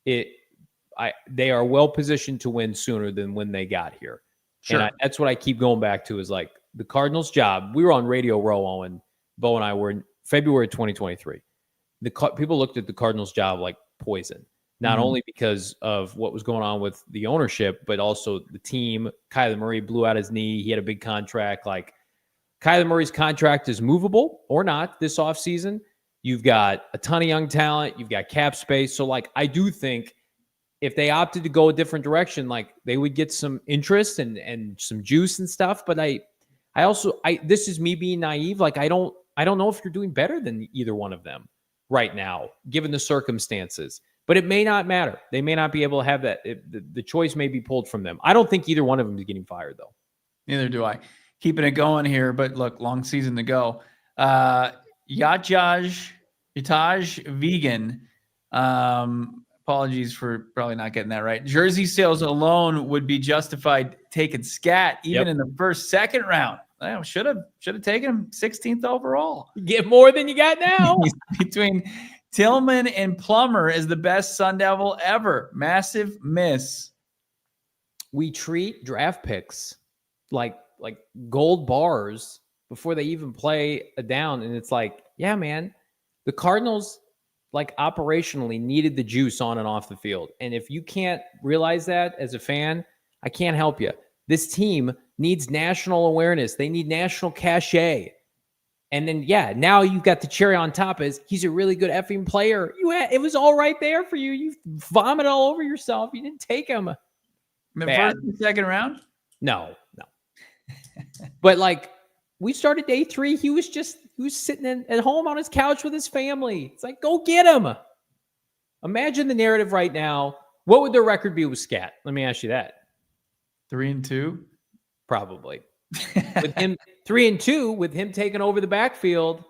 B: they are well positioned to win sooner than when they got here. Sure. And that's what I keep going back to is, like, the Cardinals' job. We were on Radio Row, and Bo and I were in February 2023. People looked at the Cardinals' job like poison, not only because of what was going on with the ownership, but also the team. Kyler Murray blew out his knee. He had a big contract. Like, Kyler Murray's contract is movable or not this offseason. You've got a ton of young talent. You've got cap space. So, like, I do think if they opted to go a different direction, like, they would get some interest and some juice and stuff. But I also this is me being naive. Like, I don't know if you're doing better than either one of them right now, given the circumstances. But it may not matter. They may not be able to have that. The choice may be pulled from them. I don't think either one of them is getting fired, though.
A: Neither do I. Keeping it going here, but look, long season to go. Yataj Vegan. Apologies for probably not getting that right. Jersey sales alone would be justified taking Scat even in the second round. I should have taken him 16th overall.
B: You get more than you got now.
A: Between Tillman and Plummer is the best Sun Devil ever. Massive miss.
B: We treat draft picks like gold bars before they even play a down. And it's like, yeah, man, the Cardinals, like, operationally needed the juice on and off the field. And if you can't realize that as a fan, I can't help you. This team needs national awareness. They need national cachet. And then, now you've got the cherry on top is he's a really good effing player. It was all right there for you. You vomited all over yourself. You didn't take him.
A: The first and second round?
B: No. But, like, we started day 3. He was sitting at home on his couch with his family. It's like, go get him. Imagine the narrative right now. What would their record be with Scat? Let me ask you that.
A: 3-2?
B: Probably. With him 3-2, with him taking over the backfield.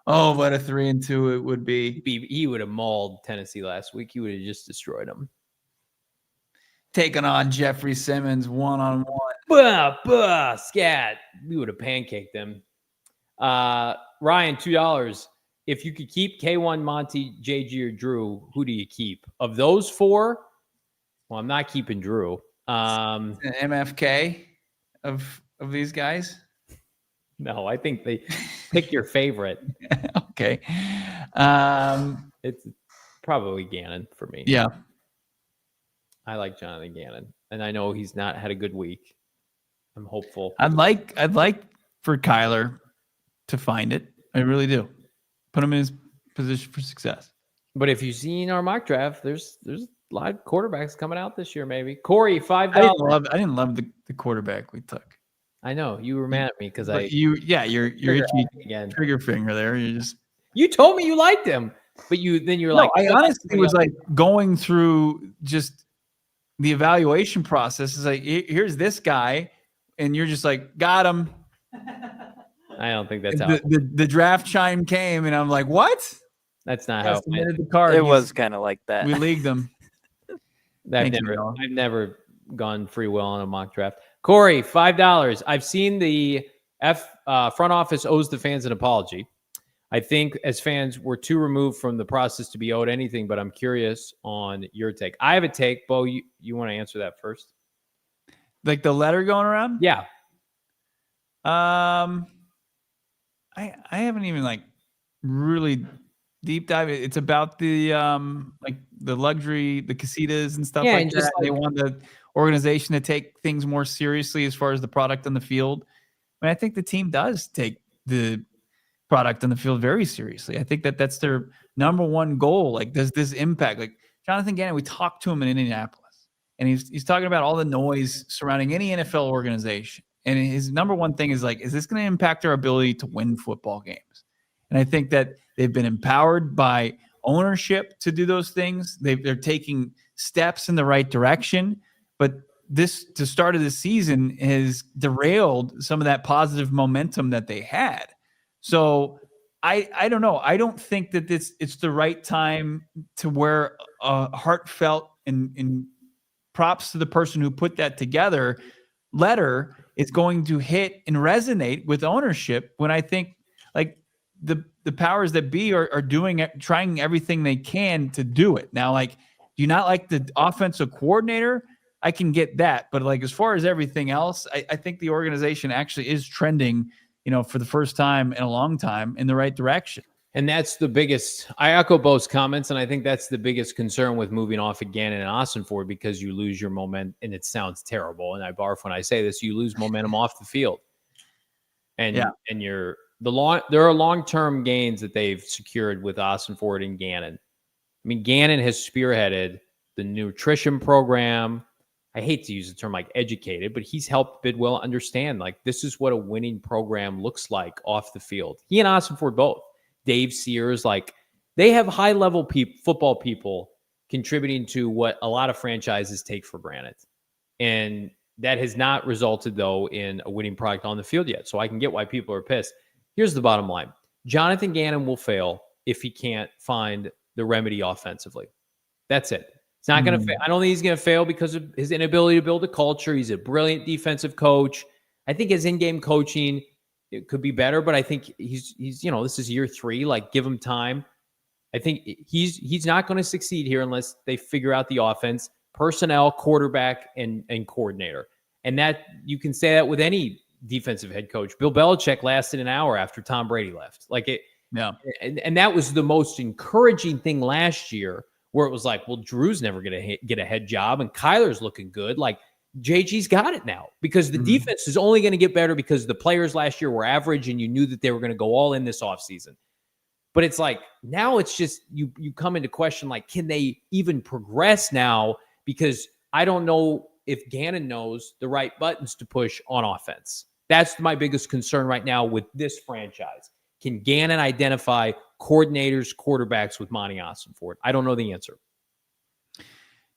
A: Oh, what a 3-2 it would be.
B: He would have mauled Tennessee last week. He would have just destroyed them.
A: Taking on Jeffrey Simmons one-on-one.
B: Scat. We would have pancaked them. Ryan, $2. If you could keep K1, Monty, JG, or Drew, who do you keep? Of those 4, well, I'm not keeping Drew.
A: MFK of these guys?
B: No, I think they pick your favorite.
A: Okay.
B: It's probably Gannon for me.
A: Yeah.
B: I like Jonathan Gannon, and I know he's not had a good week. I'm hopeful.
A: I'd like for Kyler to find it. I really do. Put him in his position for success.
B: But if you've seen our mock draft, there's a lot of quarterbacks coming out this year, maybe. Corey, $5.
A: I didn't love the quarterback we took.
B: I know. You were mad at me because
A: you're itchy again. Trigger finger there.
B: You told me you liked him, but you're like,
A: I honestly was like going through just the evaluation process is like, here's this guy, and you're just like, got him.
B: I don't think that's how
A: the draft chime came, and I'm like, what?
B: That's not how it went.
A: The card.
D: It was kind of like that.
A: We leagued them.
B: I've never gone free will on a mock draft. Corey, $5. I've seen the front office owes the fans an apology. I think as fans, we're too removed from the process to be owed anything, but I'm curious on your take. I have a take. Bo, you want to answer that first?
A: Like the letter going around?
B: Yeah.
A: I haven't even like really deep dive. It's about the like the luxury, the casitas and stuff like that. They want the organization to take things more seriously as far as the product on the field. I mean, I think the team does take the product on the field very seriously. I think that's their number one goal. Like, does this impact? Like Jonathan Gannon, we talked to him in Indianapolis, and he's talking about all the noise surrounding any NFL organization. And his number one thing is like, is this going to impact our ability to win football games? And I think that they've been empowered by ownership to do those things. They're taking steps in the right direction, but the start of the season has derailed some of that positive momentum that they had. So I don't know. I don't think that it's the right time to wear a heartfelt and props to the person who put that together letter is going to hit and resonate with ownership, when I think like the powers that be are trying everything they can to do it. Now, like, do you not like the offensive coordinator? I can get that. But like, as far as everything else, I think the organization actually is trending, for the first time in a long time, in the right direction.
B: And that's the biggest, I echo Bo's comments, and I think that's the biggest concern with moving off of Gannon and Ossenford, because you lose your momentum, and it sounds terrible, and I barf when I say this, you lose momentum off the field. And there are long-term gains that they've secured with Ossenford and Gannon. I mean, Gannon has spearheaded the nutrition program. I hate to use the term like educated, but he's helped Bidwell understand, like, this is what a winning program looks like off the field. He and Ossenford both. Dave Sears, like, they have high-level football people contributing to what a lot of franchises take for granted. And that has not resulted, though, in a winning product on the field yet. So I can get why people are pissed. Here's the bottom line. Jonathan Gannon will fail if he can't find the remedy offensively. That's it. It's not going to fail. I don't think he's going to fail because of his inability to build a culture. He's a brilliant defensive coach. I think his in-game coaching, it could be better, but I think he's this is year 3. Like, give him time. I think he's not going to succeed here unless they figure out the offense, personnel, quarterback, and coordinator. And that, you can say that with any defensive head coach. Bill Belichick lasted an hour after Tom Brady left. Like, it, yeah. And that was the most encouraging thing last year, where it was like, well, Drew's never going to get a head job, and Kyler's looking good. Like, JG's got it now, because the defense is only going to get better because the players last year were average, and you knew that they were going to go all in this offseason. But it's like, now it's just, you come into question, like, can they even progress now? Because I don't know if Gannon knows the right buttons to push on offense. That's my biggest concern right now with this franchise. Can Gannon identify coordinators, quarterbacks with Monty Ossenford? I don't know the answer.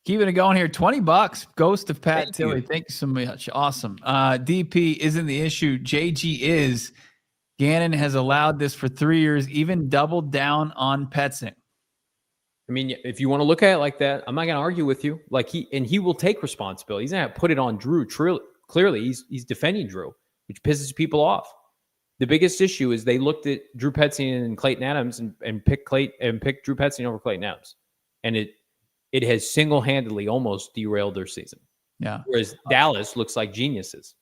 A: Keeping it going here, $20. Ghost of Pat Tilley. Thank you so much. Awesome. DP isn't the issue. JG is. Gannon has allowed this for 3 years, even doubled down on Petzing.
B: I mean, if you want to look at it like that, I'm not going to argue with you. Like, he will take responsibility. He's not put it on Drew. Clearly, he's defending Drew, which pisses people off. The biggest issue is they looked at Drew Petzing and Clayton Adams and picked Drew Petzing over Clayton Adams, and it has single-handedly almost derailed their season.
A: Yeah.
B: Whereas Dallas looks like geniuses.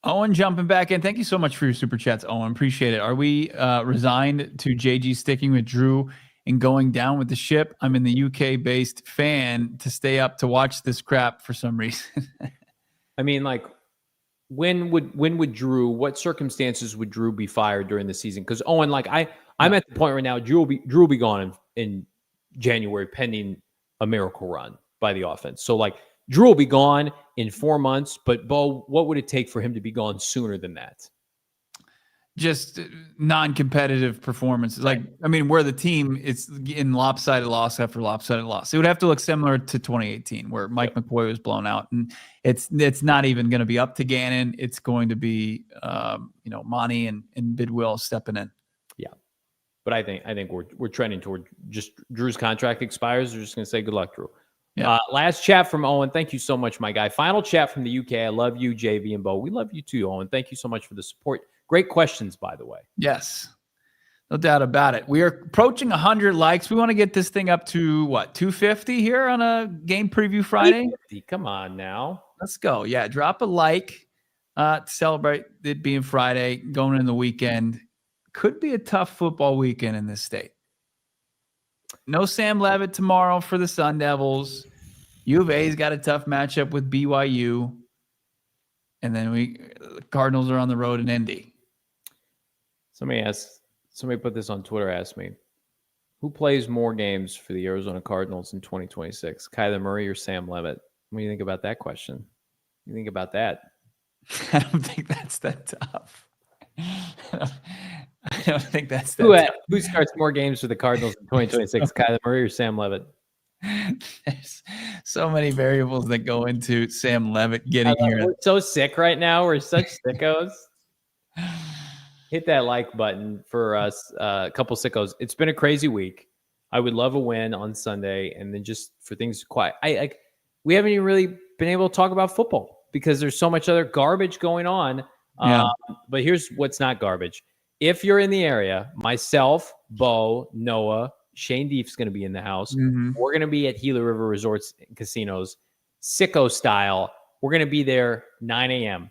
A: Owen jumping back in. Thank you so much for your super chats, Owen. Appreciate it. Are we resigned to JG sticking with Drew and going down with the ship? I'm in the UK-based fan to stay up to watch this crap for some reason.
B: I mean, like, when would Drew, what circumstances would Drew be fired during the season? Because Owen, like, I'm at the point right now, Drew will be gone in January, pending a miracle run by the offense. So, like, Drew will be gone in 4 months, but Bo, what would it take for him to be gone sooner than that?
A: just non-competitive performances. Like, I mean, where the team it's in lopsided loss after lopsided loss. It would have to look similar to 2018, where Mike McCoy was blown out, and it's not even going to be up to Gannon. It's going to be, Monty and Bidwill stepping in.
B: Yeah, but I think we're trending toward just Drew's contract expires. We're just going to say good luck, Drew. Yeah. Last chat from Owen. Thank you so much, my guy. Final chat from the UK. I love you, JV and Bo. We love you too, Owen. Thank you so much for the support. Great questions, by the way.
A: Yes, no doubt about it. We are approaching 100 likes. We want to get this thing up to, 250 here on a game preview Friday?
B: 250. Come on now.
A: Let's go. Yeah, drop a like to celebrate it being Friday, going in the weekend. Could be a tough football weekend in this state. No Sam Levitt tomorrow for the Sun Devils. U of A's got a tough matchup with BYU. And then the Cardinals are on the road in Indy.
B: Somebody put this on Twitter, asked me, who plays more games for the Arizona Cardinals in 2026, Kyler Murray or Sam Levitt? What do you think about that question? What do you think about that?
A: I don't think that's that tough. I don't think that's that tough.
B: Who starts more games for the Cardinals in 2026, Kyler Murray or Sam Levitt?
A: There's so many variables that go into Sam Levitt getting here.
B: We're so sick right now. We're such sickos. Hit that like button for us, a couple sickos. It's been a crazy week. I would love a win on Sunday, and then just for things to quiet. We haven't even really been able to talk about football because there's so much other garbage going on.
A: Yeah.
B: But here's what's not garbage. If you're in the area, myself, Bo, Noah, Shane Deef's going to be in the house.
A: Mm-hmm.
B: We're going to be at Gila River Resorts and Casinos, sicko style. We're going to be there 9 a.m.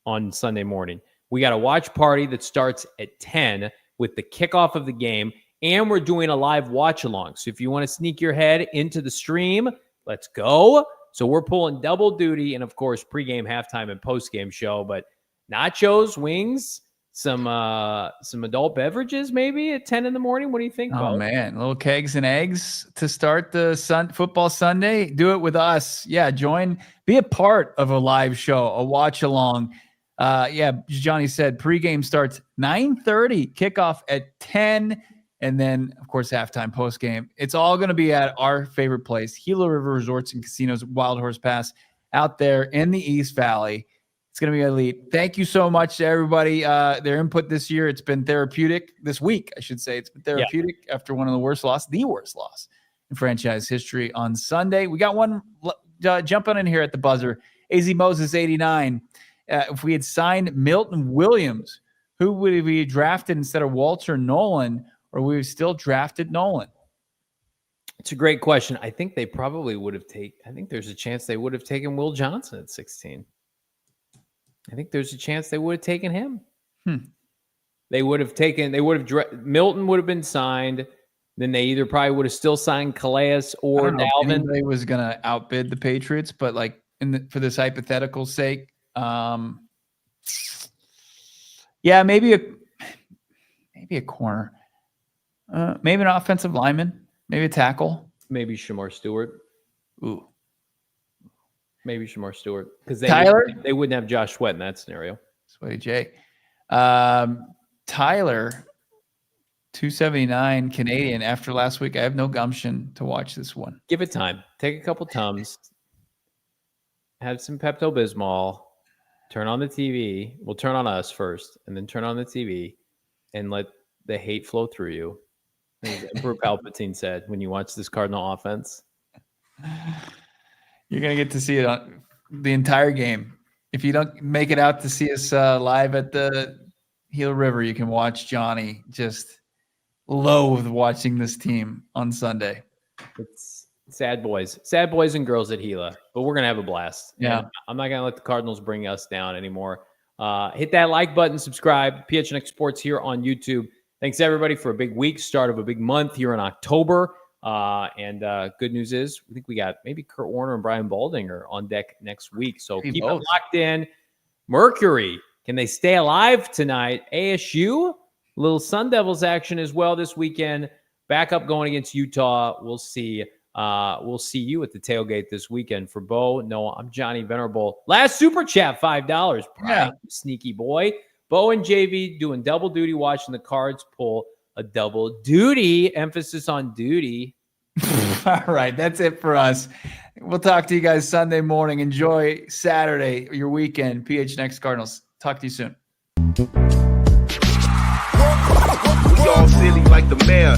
B: on Sunday morning. We got a watch party that starts at 10 with the kickoff of the game, and we're doing a live watch along. So if you want to sneak your head into the stream, let's go. So we're pulling double duty, and of course, pregame, halftime, and postgame show. But nachos, wings, some adult beverages maybe at 10 in the morning. What do you think, Bo?
A: Oh, man. Little kegs and eggs to start the football Sunday. Do it with us. Yeah, join. Be a part of a live show, a watch along. Johnny said pregame starts 9:30, kickoff at 10, and then, of course, halftime, postgame. It's all going to be at our favorite place, Gila River Resorts and Casinos, Wild Horse Pass, out there in the East Valley. It's going to be elite. Thank you so much to everybody. Their input this year, it's been therapeutic. This week, I should say, it's been therapeutic after one of the worst loss in franchise history on Sunday. We got one jumping in here at the buzzer. AZ Moses 89. If we had signed Milton Williams, who would we have drafted instead of Walter Nolan, or we have still drafted Nolan?
B: It's a great question. I think they probably would have I think there's a chance they would have taken Will Johnson at 16. I think there's a chance they would have taken him. Milton would have been signed. Then they either probably would have still signed Calais or Dalvin.
A: Anybody was going to outbid the Patriots, but for this hypothetical sake, maybe a corner, maybe an offensive lineman, maybe a tackle,
B: maybe Shamar Stewart.
A: Ooh,
B: maybe Shamar Stewart because they wouldn't have Josh Sweat in that scenario.
A: Sweaty J, Tyler, 279 Canadian. After last week, I have no gumption to watch this one.
B: Give it time. Take a couple Tums. Have some Pepto-Bismol. Turn on the TV. We'll turn on us first, and then turn on the TV, and let the hate flow through you. As Emperor Palpatine said, when you watch this Cardinal offense,
A: you're gonna get to see it on the entire game. If you don't make it out to see us live at the Gila River, you can watch Johnny just loathe watching this team on Sunday.
B: It's sad boys and girls at Gila, but we're going to have a blast.
A: Yeah.
B: And I'm not going to let the Cardinals bring us down anymore. Hit that like button, subscribe. PHNX Sports here on YouTube. Thanks everybody for a big week, start of a big month here in October. And good news is I think we got maybe Kurt Warner and Brian Baldinger on deck next week. So keep it locked in. Mercury, can they stay alive tonight? ASU, a little Sun Devils action as well this weekend. Back up going against Utah. We'll see. We'll see you at the tailgate this weekend. For Bo, Noah, I'm Johnny Venerable. Last super chat, $5. Brian, sneaky boy. Bo and JV doing double duty watching the Cards pull a double duty, emphasis on duty.
A: All right, that's it for us. We'll talk to you guys Sunday morning. Enjoy Saturday, your weekend. PHNX Cardinals. Talk to you soon.
E: We all silly like the mayor.